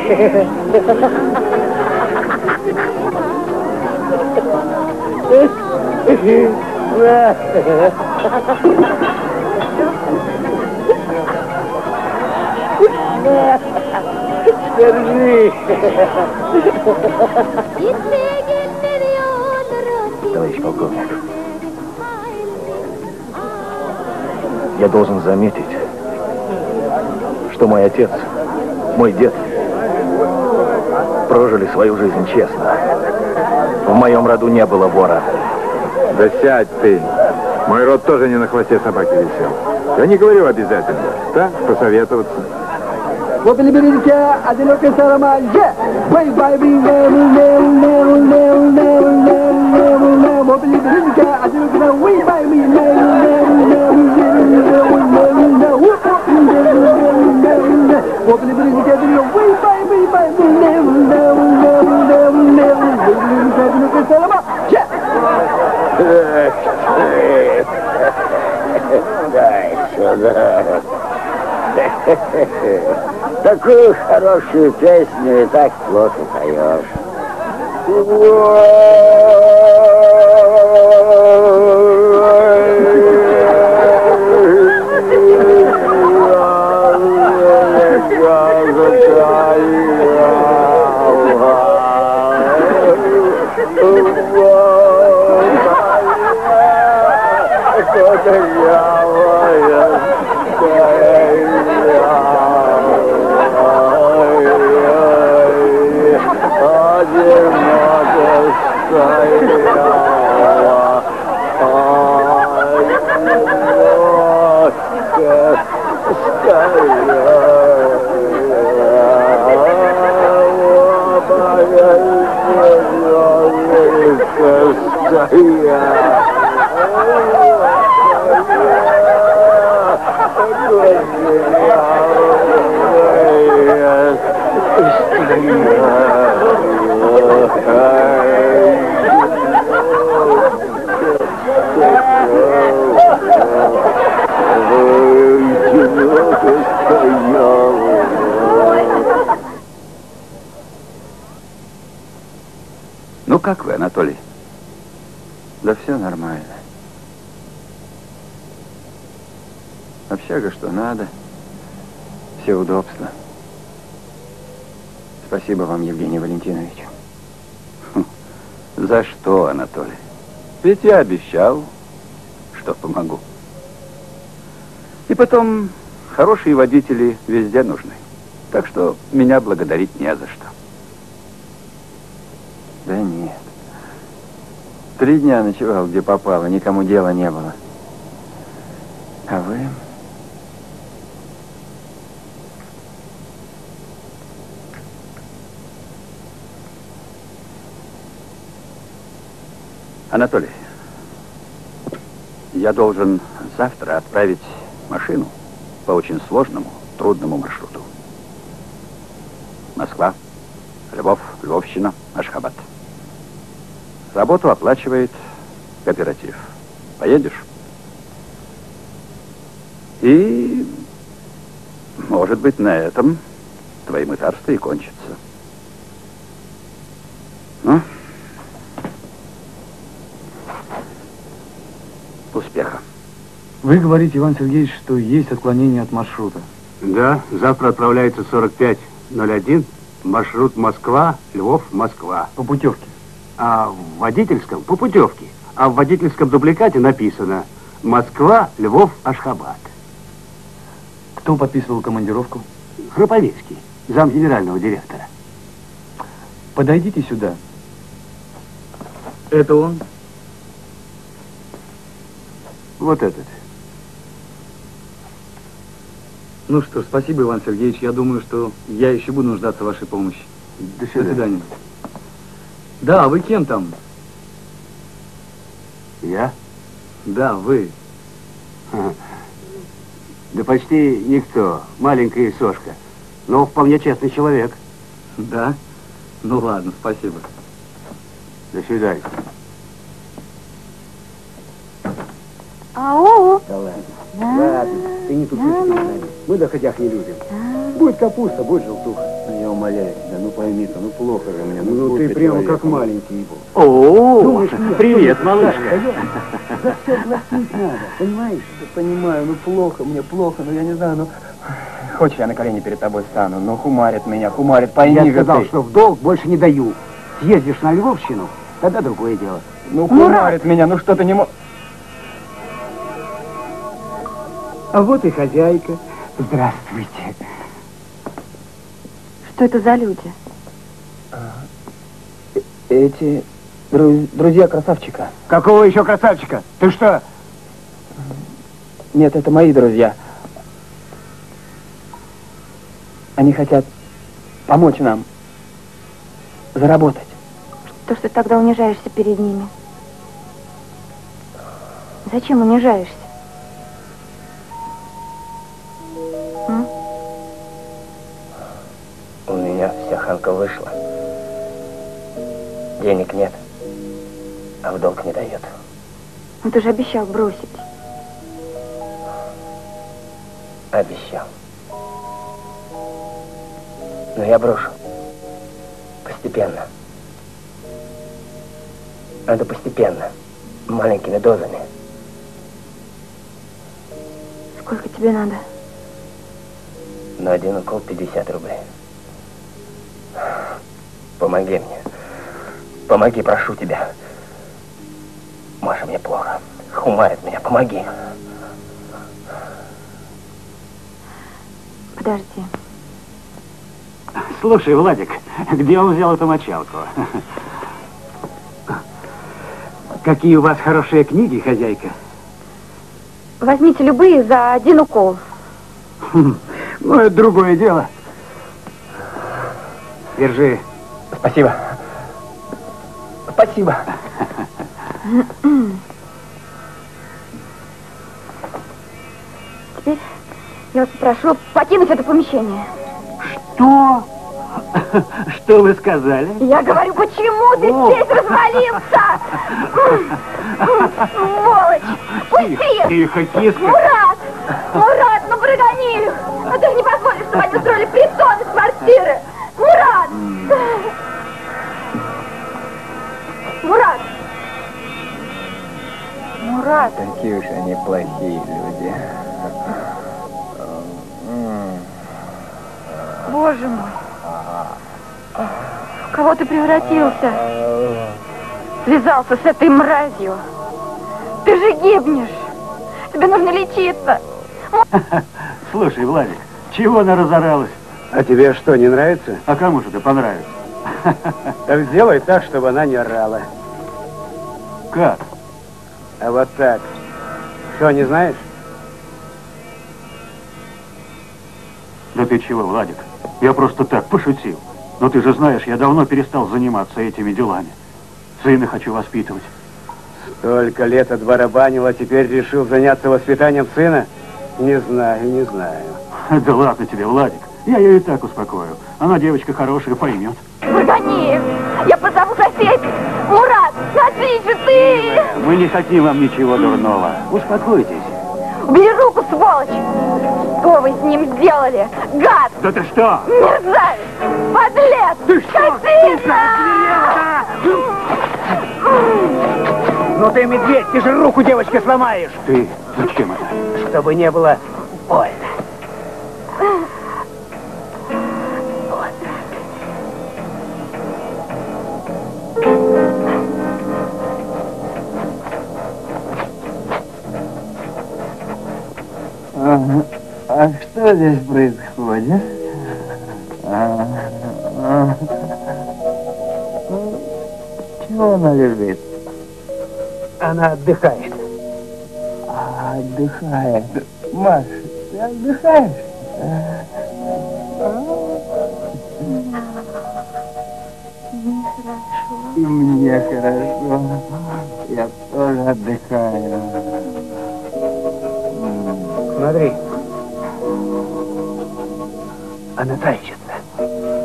На. Держи. Товарищ полковник, я должен заметить, что мой отец, мой дед прожили свою жизнь честно. В моем роду не было вора. Да сядь ты. Мой род тоже не на хвосте собаки висел. Я не говорю обязательно. Так, посоветоваться. Дай сюда. Такую хорошую песню и так плохо поешь. Ну, как вы, Анатолий? Да все нормально. Общага, что надо. Все удобства. Спасибо вам, Евгений Валентинович. За что, Анатолий? Ведь я обещал, что помогу. И потом, хорошие водители везде нужны. Так что меня благодарить не за что. Да нет. 3 дня ночевал, где попало, никому дела не было. А вы? Анатолий, я должен завтра отправить машину по очень сложному, трудному маршруту. Москва, Львов, Львовщина, Ашхабад. Работу оплачивает кооператив. Поедешь? И, может быть, на этом твои мытарства и кончатся. Ну? Успеха. Вы говорите, Иван Сергеевич, что есть отклонение от маршрута. Да, завтра отправляется 4501, маршрут Москва, Львов, Москва. По путевке. А в водительском, по путевке, а в водительском дубликате написано Москва, Львов, Ашхабад. Кто подписывал командировку? Храповецкий, зам генерального директора. Подойдите сюда. Это он? Вот этот. Ну что ж, спасибо, Иван Сергеевич. Я думаю, что я еще буду нуждаться в вашей помощи. До свидания. Да, а вы кем там? Я? Да, вы. Да почти никто. Маленькая сошка. Но вполне честный человек. Да? Ну ладно, спасибо. До свидания. Ау! Да ладно. Ладно, ты не тупи с нами. Мы доходях не любим. Будет капуста, будет желтуха. Я умоляю тебя, ну пойми-ка, ну плохо же мне. Ну ты прямо как маленький его. О, привет, малышка. Да все гласить надо, понимаешь? Да понимаю, ну плохо, мне плохо, но я не знаю, ну... Хочешь, я на колени перед тобой стану? Ну хумарит меня, хумарит, пойми же ты. Я сказал, что в долг больше не даю. Съездишь на Львовщину, тогда другое дело. Ну хумарит меня, ну что ты не можешь... А вот и хозяйка. Здравствуйте. Что это за люди? Эти друзья красавчика. Какого еще красавчика? Ты что? Нет, это мои друзья. Они хотят помочь нам заработать. Что ж ты тогда унижаешься перед ними? Зачем унижаешься? У меня вся ханка вышла. Денег нет, а в долг не дает. Ну ты же обещал бросить. Обещал. Но я брошу. Постепенно. Это постепенно. Маленькими дозами. Сколько тебе надо? На один укол 50 рублей. Помоги мне. Помоги, прошу тебя. Маша, мне плохо. Хумарит меня, помоги. Подожди. Слушай, Владик, где он взял эту мочалку? Какие у вас хорошие книги, хозяйка? Возьмите любые за один укол. Ну, это другое дело. Держи. Спасибо. Спасибо. Теперь я вас прошу покинуть это помещение. Что? Что вы сказали? Я говорю, почему ты здесь развалился? Сволочь! Пусти! Тихо, киска. Мурат! Мурат, ну прогони их! А ты же не позволишь, чтобы они устроили притон из квартиры! Мурат! Мурат! Мурат! Какие уж они плохие люди. Боже мой! В кого ты превратился? Связался с этой мразью. Ты же гибнешь. Тебе нужно лечиться. Слушай, Владик, чего она разоралась? А тебе что, не нравится? А кому же это понравится? Так сделай так, чтобы она не орала. Как? А вот так. Что, не знаешь? Да ты чего, Владик? Я просто так пошутил. Но ты же знаешь, я давно перестал заниматься этими делами. Сына хочу воспитывать. Столько лет отбарабанил, а теперь решил заняться воспитанием сына? Не знаю, не знаю. Да ладно тебе, Владик. Я ее и так успокою. Она девочка хорошая, поймет. Выгони их. Я позову соседей. Мурат, смотри же ты! Мы не хотим вам ничего дурного. Успокойтесь. Убери руку, сволочь! Что вы с ним сделали? Гад! Да ты что? Мерзавец! Подлец! Ты что? Скотина! Ну ты, медведь, ты же руку девочке сломаешь. Ты зачем это? Чтобы не было больно. А что здесь происходит? Чего она лежит? Она отдыхает. Отдыхает. Маша, ты отдыхаешь? И мне хорошо. Я тоже отдыхаю. Смотри. Она тащится.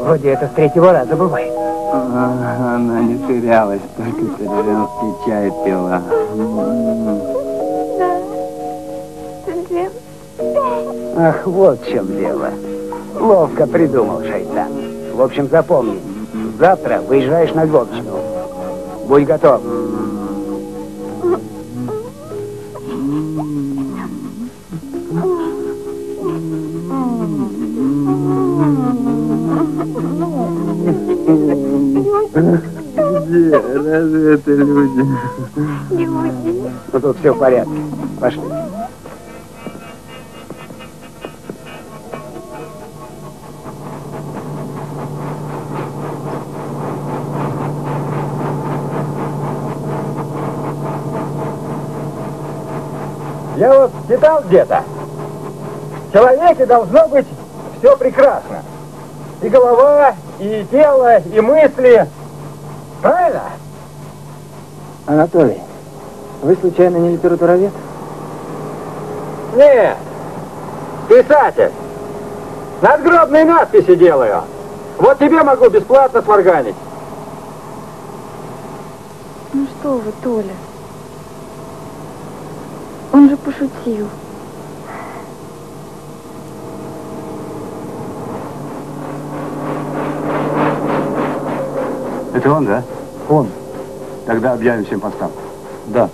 Вроде это с 3-го раза бывает. Она не терялась, только терялский чай пила. Ах, вот в чем дело. Ловко придумал шайтан. В общем, запомни. Завтра выезжаешь на Львовщину. Будь готов. Где? Разве это люди? Ну тут все в порядке. Пошли. Я вот читал где-то. В человеке должно быть все прекрасно. И голова, и тело, и мысли. Правильно? Анатолий, вы случайно не литературовед? Нет. Писатель. Надгробные надписи делаю. Вот тебе могу бесплатно сварганить. Ну что вы, Толя? Он же пошутил. Это он, да? Он. Тогда объявим всем постам. Да.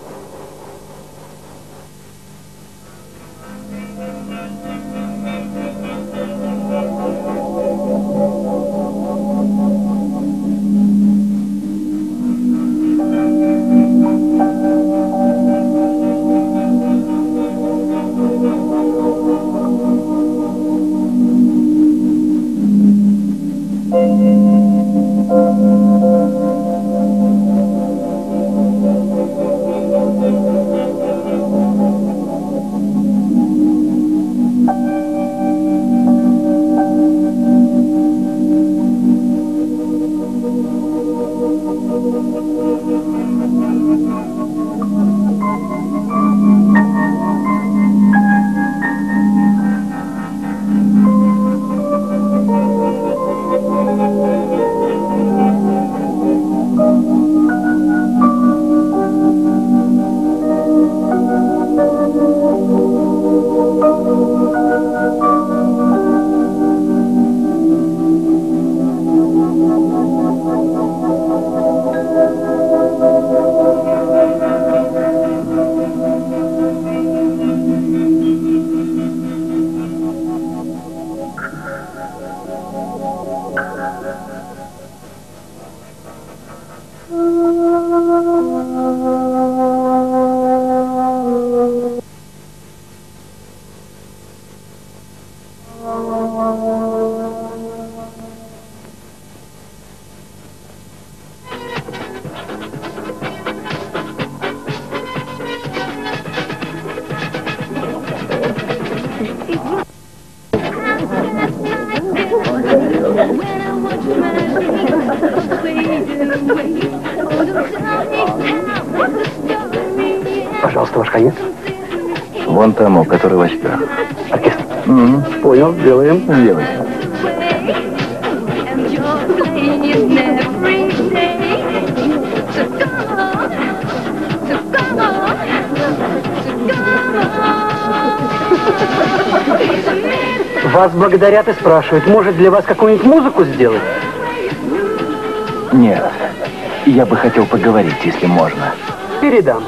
Пожалуйста, ваш конец. Вон тому, который в очках. Оркестр. Понял, делаем. Сделайте. Вас благодарят и спрашивают, может для вас какую-нибудь музыку сделать? Нет. Я бы хотел поговорить, если можно. Передам.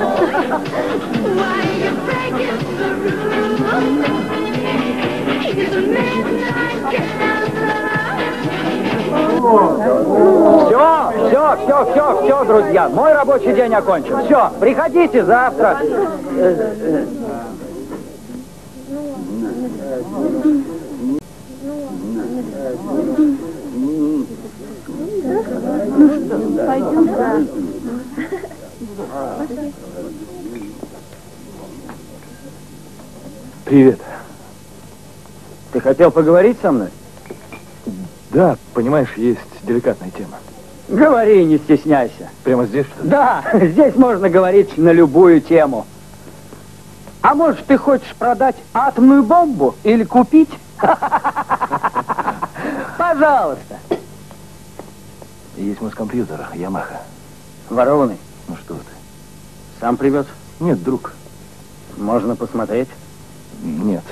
Все, друзья, мой рабочий день окончен. Все, приходите завтра. Ну что, пойдем? Привет. Ты хотел поговорить со мной? Да, понимаешь, есть деликатная тема. Говори, не стесняйся. Прямо здесь, что ли? Да, здесь можно говорить на любую тему. А может, ты хочешь продать атомную бомбу или купить? Пожалуйста. Есть мой компьютер, Ямаха. Ворованный? Ну что ты? Сам привез? Нет, друг. Можно посмотреть? Нет,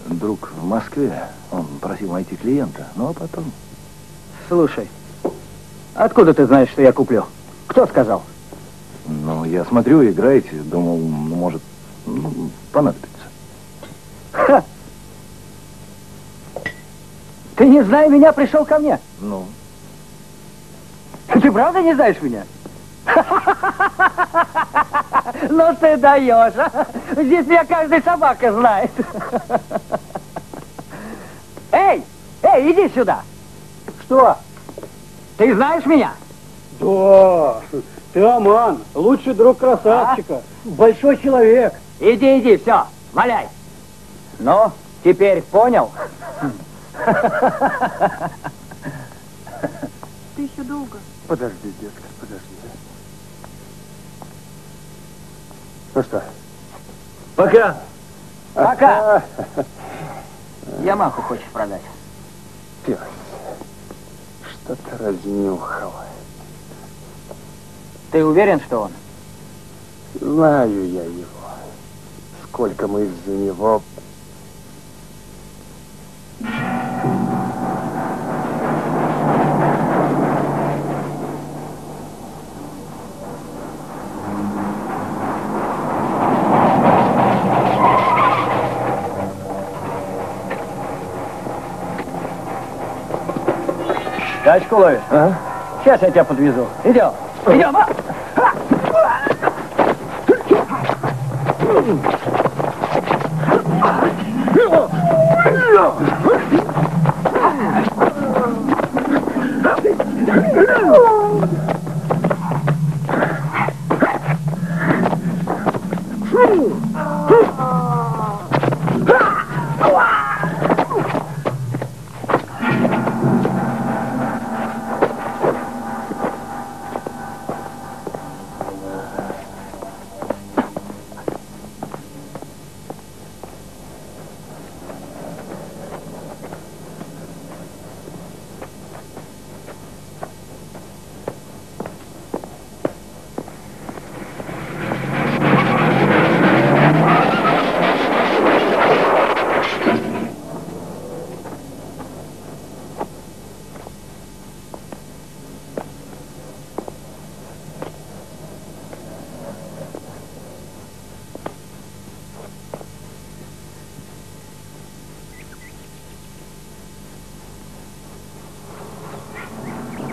друг в Москве. Он просил найти клиента, ну а потом... Слушай, откуда ты знаешь, что я куплю? Кто сказал? Ну, я смотрю, играете, думал, ну, может, понадобится. Ха! Ты, не зная меня, пришел ко мне? Ну? Ты правда не знаешь меня? Ну ты даешь, а? Здесь меня каждая собака знает. Эй, иди сюда. Что? Ты знаешь меня? Да, ты Аман, лучший друг красавчика, большой человек. Иди, все, валяй. Ну, теперь понял? Ты еще долго. Подожди, детка, подожди. Ну что? Пока. Пока. Ямаху хочешь продать? Пес, что-то разнюхало. Ты уверен, что он? Знаю я его. Сколько мы из-за него... Тачку ловишь? А? Сейчас я тебя подвезу. Идем. Идем.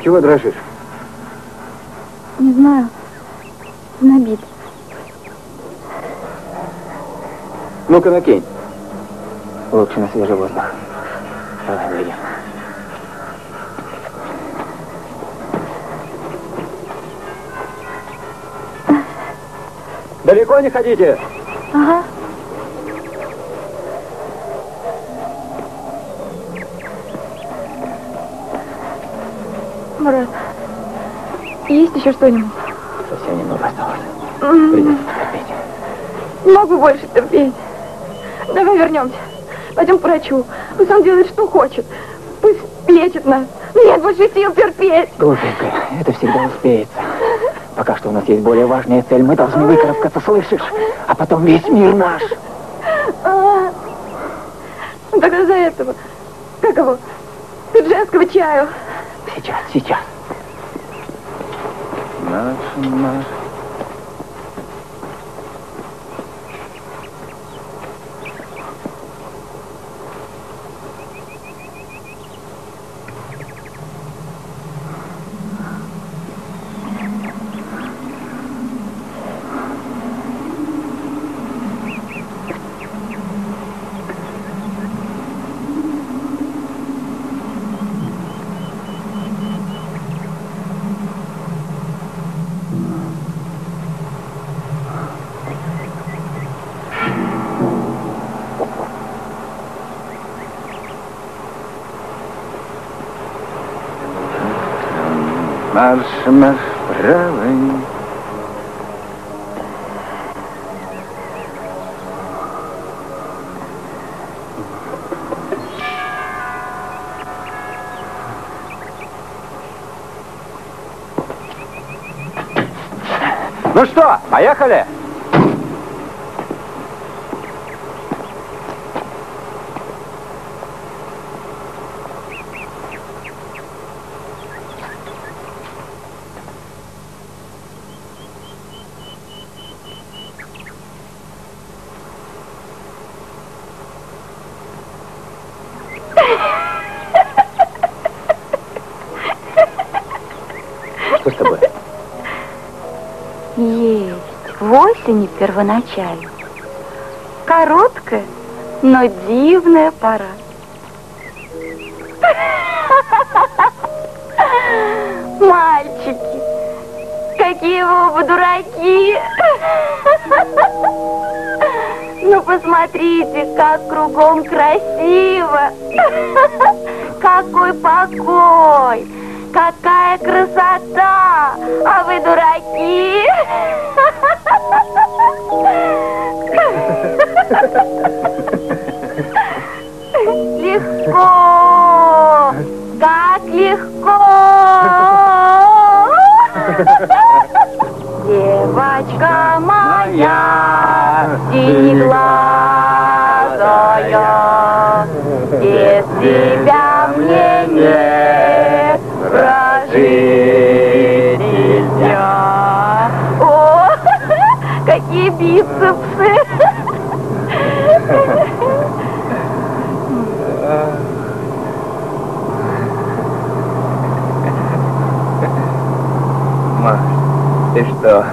Чего дрожишь? Не знаю. Набит. Ну-ка, накинь. Лучше на свежий воздух. Давай, выйдем. Далеко не ходите? Ага. Марат, есть еще что-нибудь? Совсем немного осталось. Придется терпеть. Не могу больше терпеть. Давай вернемся. Пойдем к врачу. Пусть он делает, что хочет. Пусть лечит нас. Нет больше сил терпеть. Глупенькая, это всегда успеется. Пока что у нас есть более важная цель. Мы должны выкарабкаться, слышишь? А потом весь мир наш. Ну тогда за этого. Как его? Пиджакского чаю. Сейчас. Наш. Марш, марш, правый. Ну что, поехали? Что с тобой? Есть в осени первоначально. Короткая, но дивная пора. Мальчики, какие вы оба дураки. Ну, посмотрите, как кругом красиво. Какой покой. Какая красота! А вы дураки! Легко! Как легко! Девочка моя, синеглазая, без тебя мне нет прожить нельзя. О, какие бицепсы! Ма, ты что?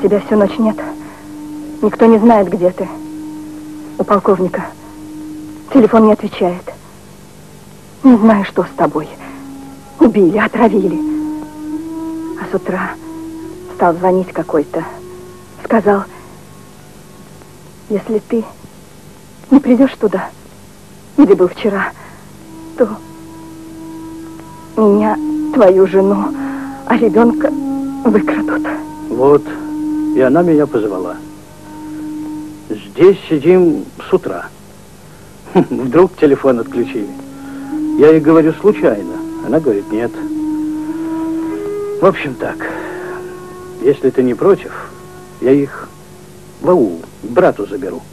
Тебя всю ночь нет. Никто не знает, где ты. У полковника. Телефон не отвечает. Не знаю, что с тобой. Убили, отравили. А с утра стал звонить какой-то. Сказал, если ты не придешь туда, где был вчера, то меня, твою жену, а ребенка выкрадут. Вот. И она меня позвала. Здесь сидим с утра. Вдруг телефон отключили. Я ей говорю, случайно. Она говорит, нет. В общем так, если ты не против, я их в аул к брату заберу.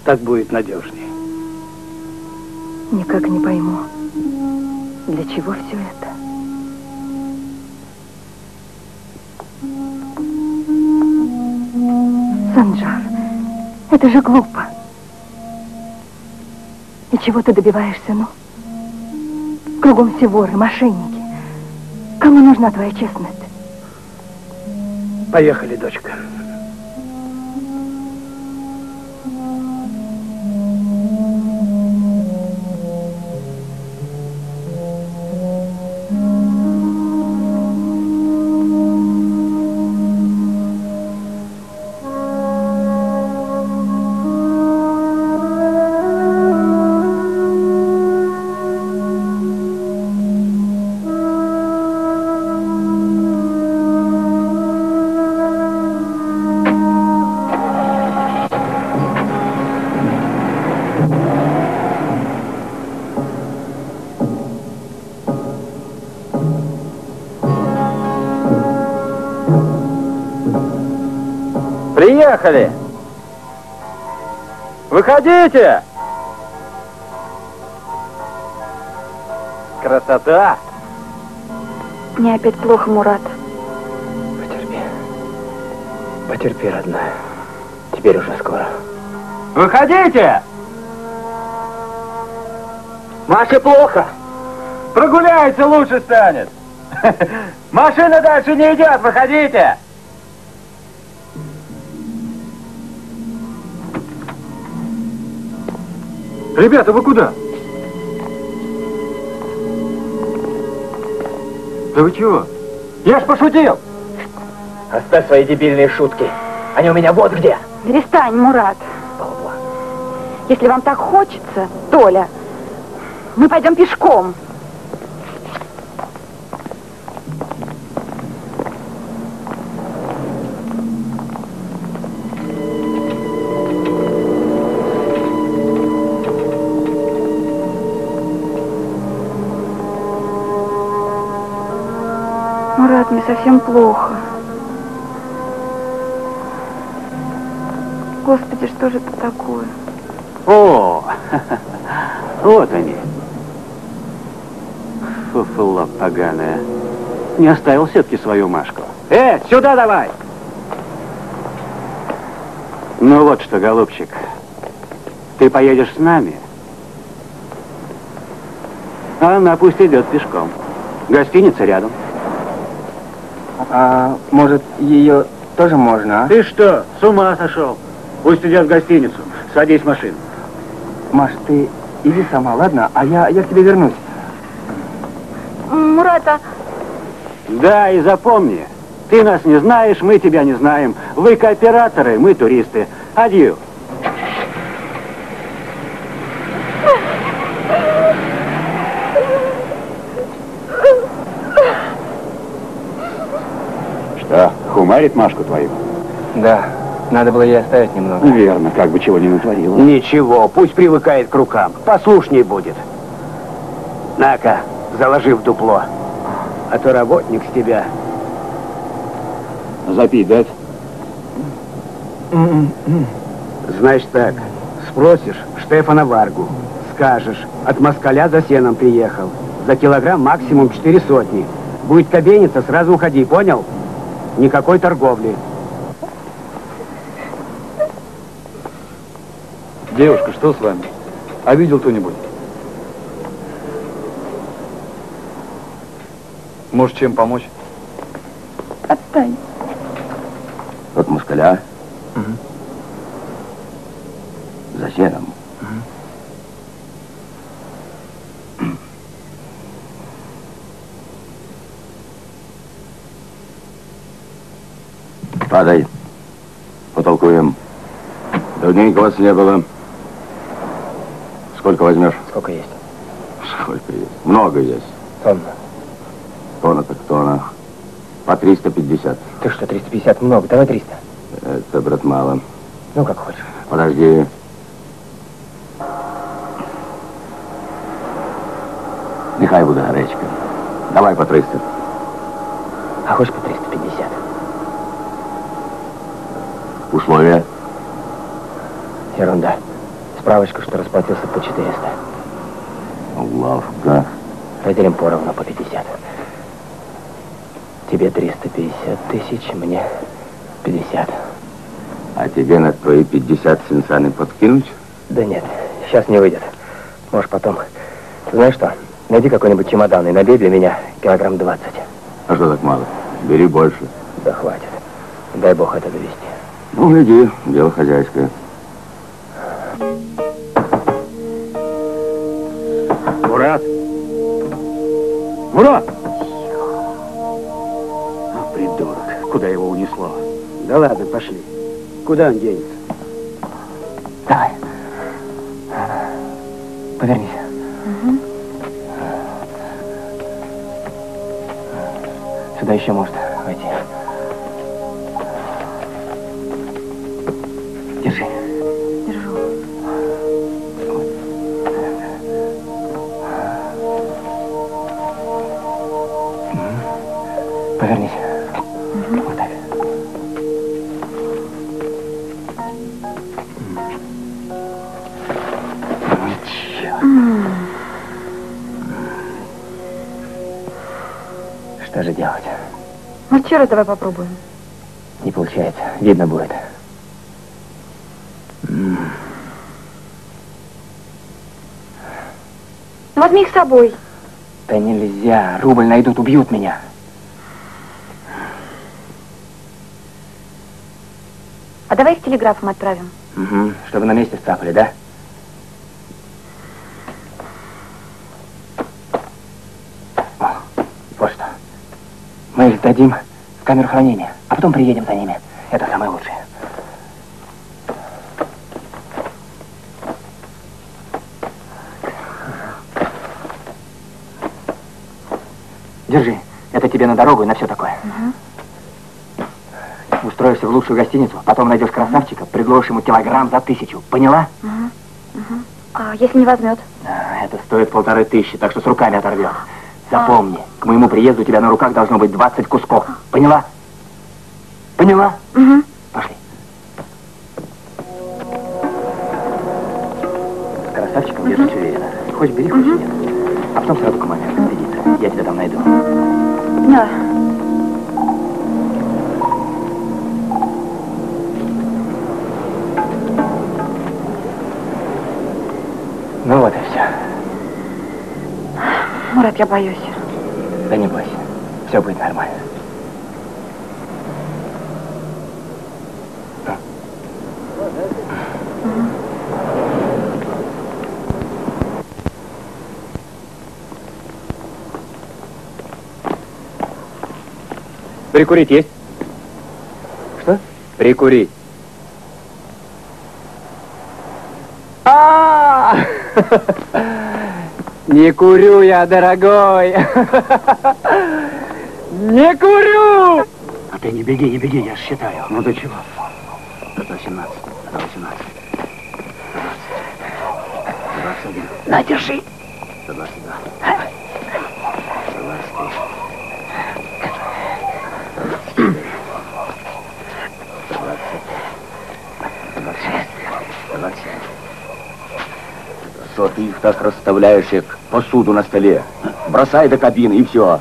Так будет надежнее. Никак не пойму, для чего все это. Санджар, это же глупо. И чего ты добиваешься, ну? Кругом все воры, мошенники. Кому нужна твоя честность? Поехали, дочка. Приехали! Выходите! Красота! Мне опять плохо, Мурат. Потерпи. Потерпи, родная. Теперь уже скоро. Выходите! Маше плохо. Прогуляется, лучше станет. Машина дальше не идет, выходите! Ребята, вы куда? Да вы чего? Я ж пошутил! Оставь свои дебильные шутки. Они у меня вот где. Перестань, Мурат. Если вам так хочется, Толя, мы пойдем пешком. Мурат, мне совсем плохо. Господи, что же это такое? О, вот они. Фуфла поганая. Не оставил все-таки свою Машку. Сюда давай! Ну вот что, голубчик. Ты поедешь с нами, а она пусть идет пешком. Гостиница рядом. А может, ее тоже можно, а? Ты что, с ума сошел? Пусть идет в гостиницу. Садись в машину. Маш, ты иди сама, ладно? А я к тебе вернусь. Мурата, Да, и запомни, ты нас не знаешь, мы тебя не знаем. Вы кооператоры, мы туристы. Адью. Что, хумарит Машку твою? Да, надо было ей оставить немного. Верно, как бы чего не натворила. Ничего, пусть привыкает к рукам. Послушней будет. На-ка, заложи в дупло. А то работник с тебя. Запить дать? Значит так, спросишь Штефана Варгу, скажешь, от москаля за сеном приехал. За килограмм максимум 4 сотни. Будет кабеница, сразу уходи, понял? Никакой торговли. Девушка, что с вами? А видел кто-нибудь? Может, чем помочь? отстань. От москаля. За сеном. Падай. Потолкуем. Давненько вас не было. Сколько возьмешь? Сколько есть? Сколько есть? Много есть. Тонна. Тонна так тонна. По 350. Ты что, 350 много? Давай 300. Это, брат, мало. Ну, как хочешь. Подожди. Нехай буде гречка. Давай по 300. А хочешь по 350? Условия? Ерунда. Справочка, что расплатился по 400. Лавка. Разделим поровну по 50. Тебе 350 тысяч, мне 50. А тебе на твои 50 сенсаны подкинуть? Да нет, сейчас не выйдет. Может, потом. Знаешь что? Найди какой-нибудь чемодан и набей для меня килограмм 20. А что так мало? Бери больше. Да хватит. Дай бог это довести. Ну, иди, дело хозяйское. Мурат! Мурат! А, придурок, куда его унесло? Да ладно, пошли. Куда он денется? Давай. Повернись. Сюда еще может войти. Держи. Держу. Повернись. Вот так. Что же делать? Может, еще раз давай попробуем? Не получается. Видно будет. Возьми их с собой. Да нельзя. Рубль найдут, убьют меня. А давай их телеграфом отправим. Угу. Чтобы на месте сцапали, да? О, вот что. Мы их сдадим в камеру хранения, а потом приедем за ними. Это самое лучшее. Держи. Это тебе на дорогу и на все такое. Устроишься в лучшую гостиницу, потом найдешь красавчика, предложишь ему килограмм за 1000. Поняла? А если не возьмет? Это стоит 1500, так что с руками оторвет. Запомни, к моему приезду у тебя на руках должно быть 20 кусков. Поняла? Поняла? Пошли. С красавчиком держись уверенно. Хочешь бери, хочешь нет. А потом сразу к маме пригодится. Я тебя там найду. Да. Ну вот и все. Мурат, я боюсь. Да не бойся. Все будет нормально. Прикурить есть? Что? Прикурить. Не курю я, дорогой. Не курю! А ты не беги, я считаю. Ну ты чего? Это 18, это 18. 21. На, держи. 22. 27. Что ты их так расставляешь, как посуду на столе? Бросай до кабины и все.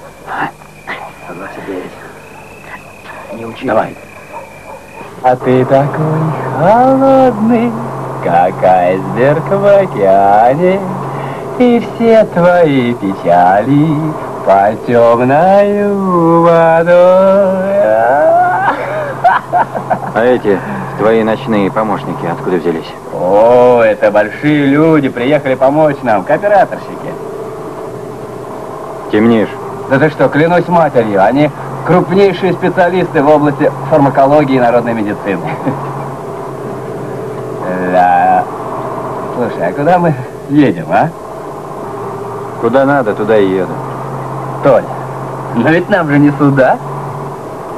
29. Не учи. Давай. А ты такой холодный, как айсберг в океане, и все твои печали по темною водой. А эти твои ночные помощники откуда взялись? О, это большие люди, приехали помочь нам, кооператорщики. Темнишь. Да ты что, клянусь матерью, они крупнейшие специалисты в области фармакологии и народной медицины. Да. Слушай, а куда мы едем, а? Куда надо, туда и еду. Толь, но ведь нам же не сюда.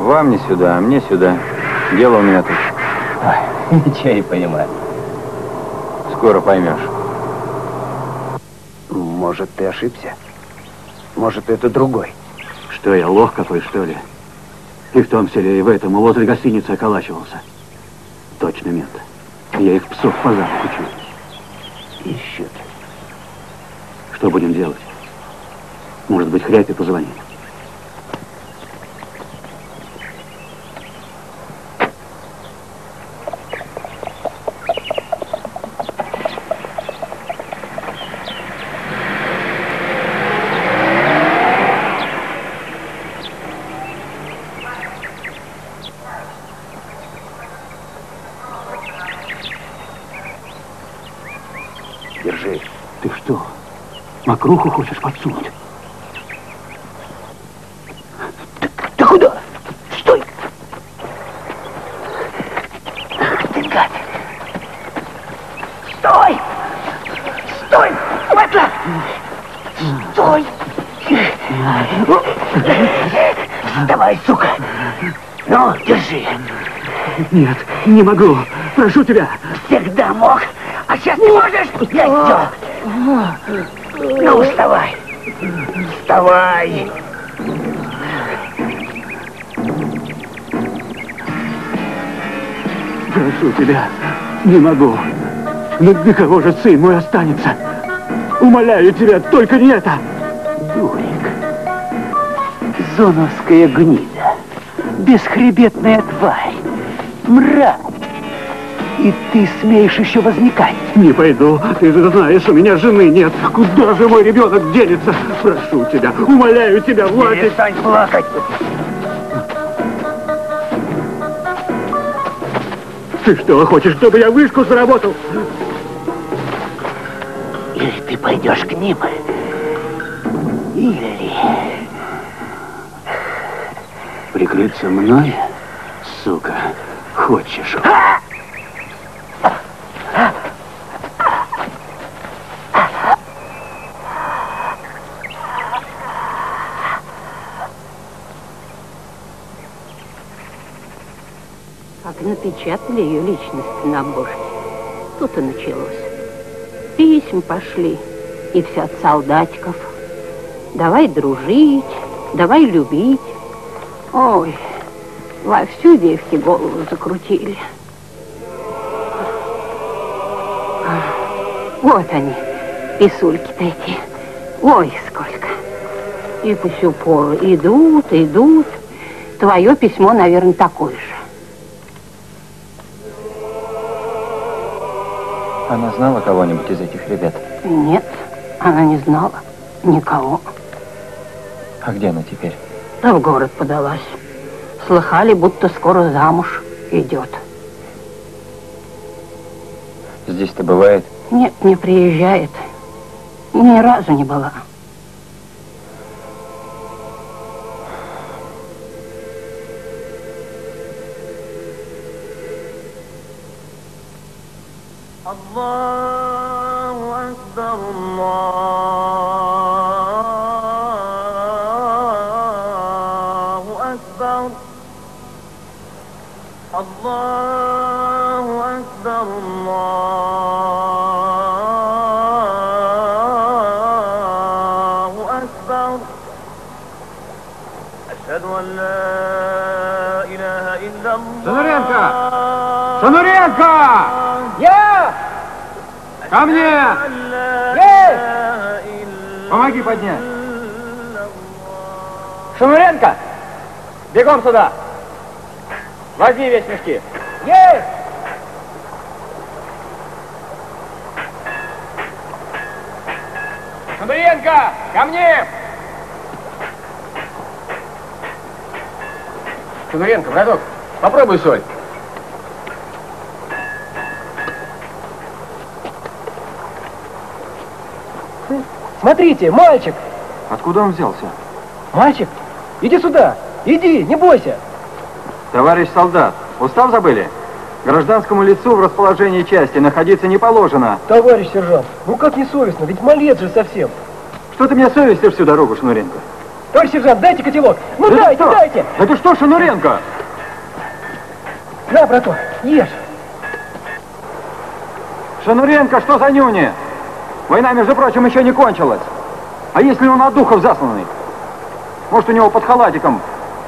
Вам не сюда, а мне сюда. Дело у меня тут. Ой, ничего не понимаю. Скоро поймешь. Может, ты ошибся? Может, это другой? Что я, лох какой, что ли? И в том селе, и в этом, и возле гостиницы околачивался. Точно мент. Я их псов по запаху чую. Ищут. Что будем делать? Может быть, Хряпе позвонить? Держи. Ты что, мокруху хочешь подсунуть? Ты куда? Стой! Ты гад! Стой! Стой! Петля! Стой! Давай, сука! Ну, держи! Нет, не могу. Прошу тебя. Всегда мог, а сейчас не можешь? Я Ну, вставай! Вставай! Прошу тебя, не могу. Но для кого же сын мой останется? Умоляю тебя, только не это. Дурик, зоновская гнида, бесхребетная тварь, мразь. И ты смеешь еще возникать? Не пойду. Ты же знаешь, у меня жены нет. Куда же мой ребенок денется? Прошу тебя, умоляю тебя, Владик. Перестань плакать. Ты что, хочешь, чтобы я вышку заработал? Или ты пойдешь к ним, или... Прикрыться мной, сука, хочешь? Как напечатали ее личность на обложке, тут и началось. Письма пошли, и все от солдатиков. Давай дружить, давай любить. Ой, вовсю девки голову закрутили. Вот они, писульки-то эти. Ой, сколько. И по сю пору идут, идут. Твое письмо, наверное, такое же. Она знала кого-нибудь из этих ребят? Нет, она не знала никого. А где она теперь? Да в город подалась. Слыхали, будто скоро замуж идет. Здесь-то бывает? Нет, не приезжает. Ни разу не была. Аллаху Акбар, Аллаху Акбар, Аллаху Акбар, Аллаху Акбар. Ашхаду ан ла илаха илlallah. Шануренко! Шануренко! Я! Ко мне! Есть! Помоги поднять. Шануренко! Бегом сюда! Возьми весь мешки. Есть! Шануренко! Ко мне! Шануренко, браток, попробуй соль. Смотрите, мальчик! Откуда он взялся? Мальчик, иди сюда! Иди, не бойся! Товарищ солдат, устав забыли? Гражданскому лицу в расположении части находиться не положено. Товарищ сержант, ну как несовестно, ведь малец же совсем. Что ты меня совестишь всю дорогу, Шануренко? Товарищ сержант, дайте котелок! Ну да дайте, дайте! Это что, Шануренко? На, браток, ешь! Шануренко, что за нюни? Война, между прочим, еще не кончилась. А если он от духов засланный? Может, у него под халатиком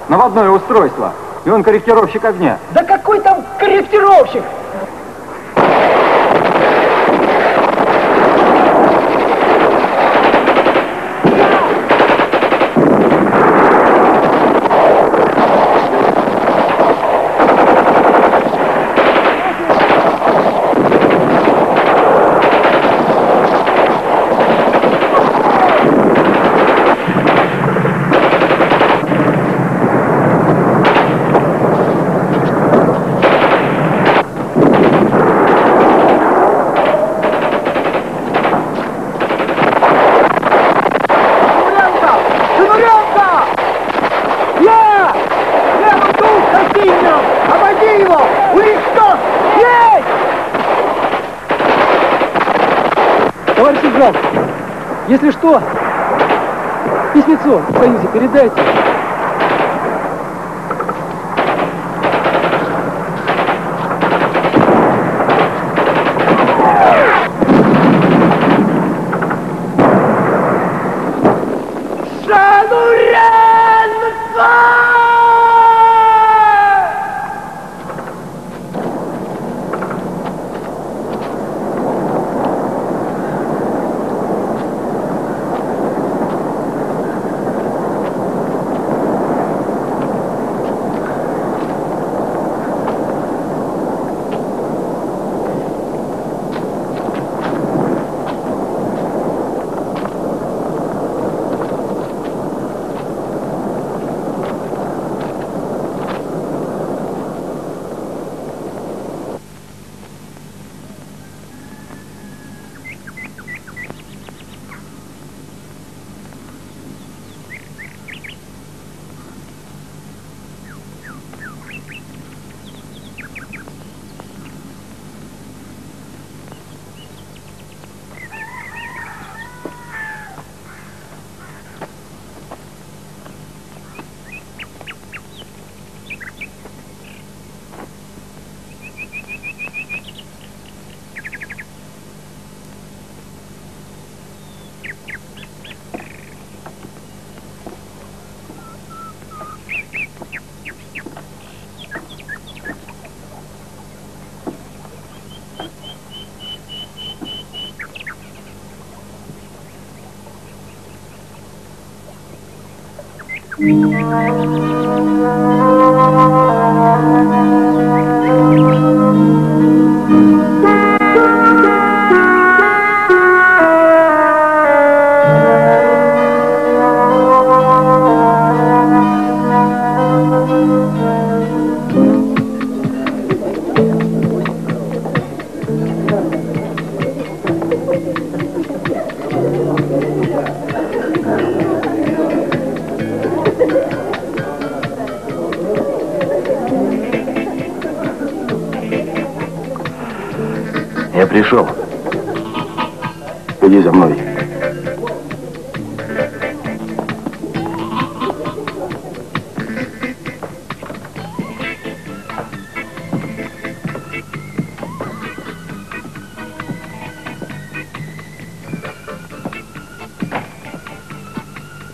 наводное устройство, и он корректировщик огня? Да какой там корректировщик? Товарищ сержант, если что, письмецо в Союзе передайте. Я пришел. Иди за мной.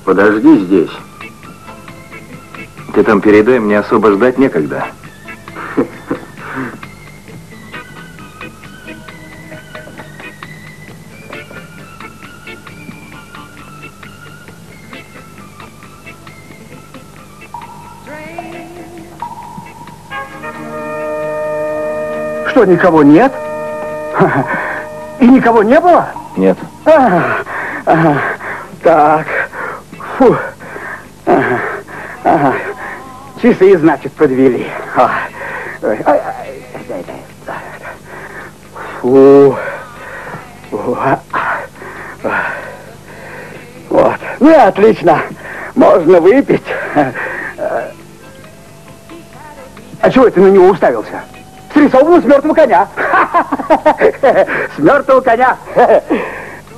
Подожди здесь. Ты там передай, мне особо ждать некогда. Что, никого нет? И никого не было? Нет. Так. Фу. Ага. Часы, значит, подвели. Фу. Вот. Ну и отлично. Можно выпить. А чего ты на него уставился? Срисовывал с мертвого коня. С мертвого коня.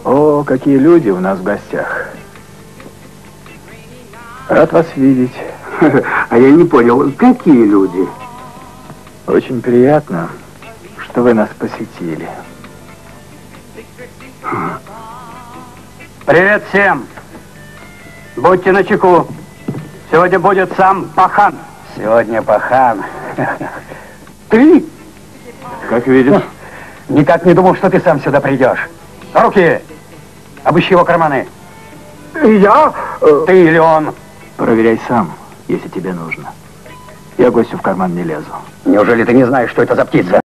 О, какие люди у нас в гостях. Рад вас видеть. А я не понял, какие люди? Очень приятно, что вы нас посетили. Привет всем. Будьте начеку. Сегодня будет сам Пахан. Сегодня Пахан. Ты? Как видишь. Никак не думал, что ты сам сюда придешь. Руки! Обыщи его карманы. Я? Ты или он? Проверяй сам, если тебе нужно. Я гостю в карман не лезу. Неужели ты не знаешь, что это за птица?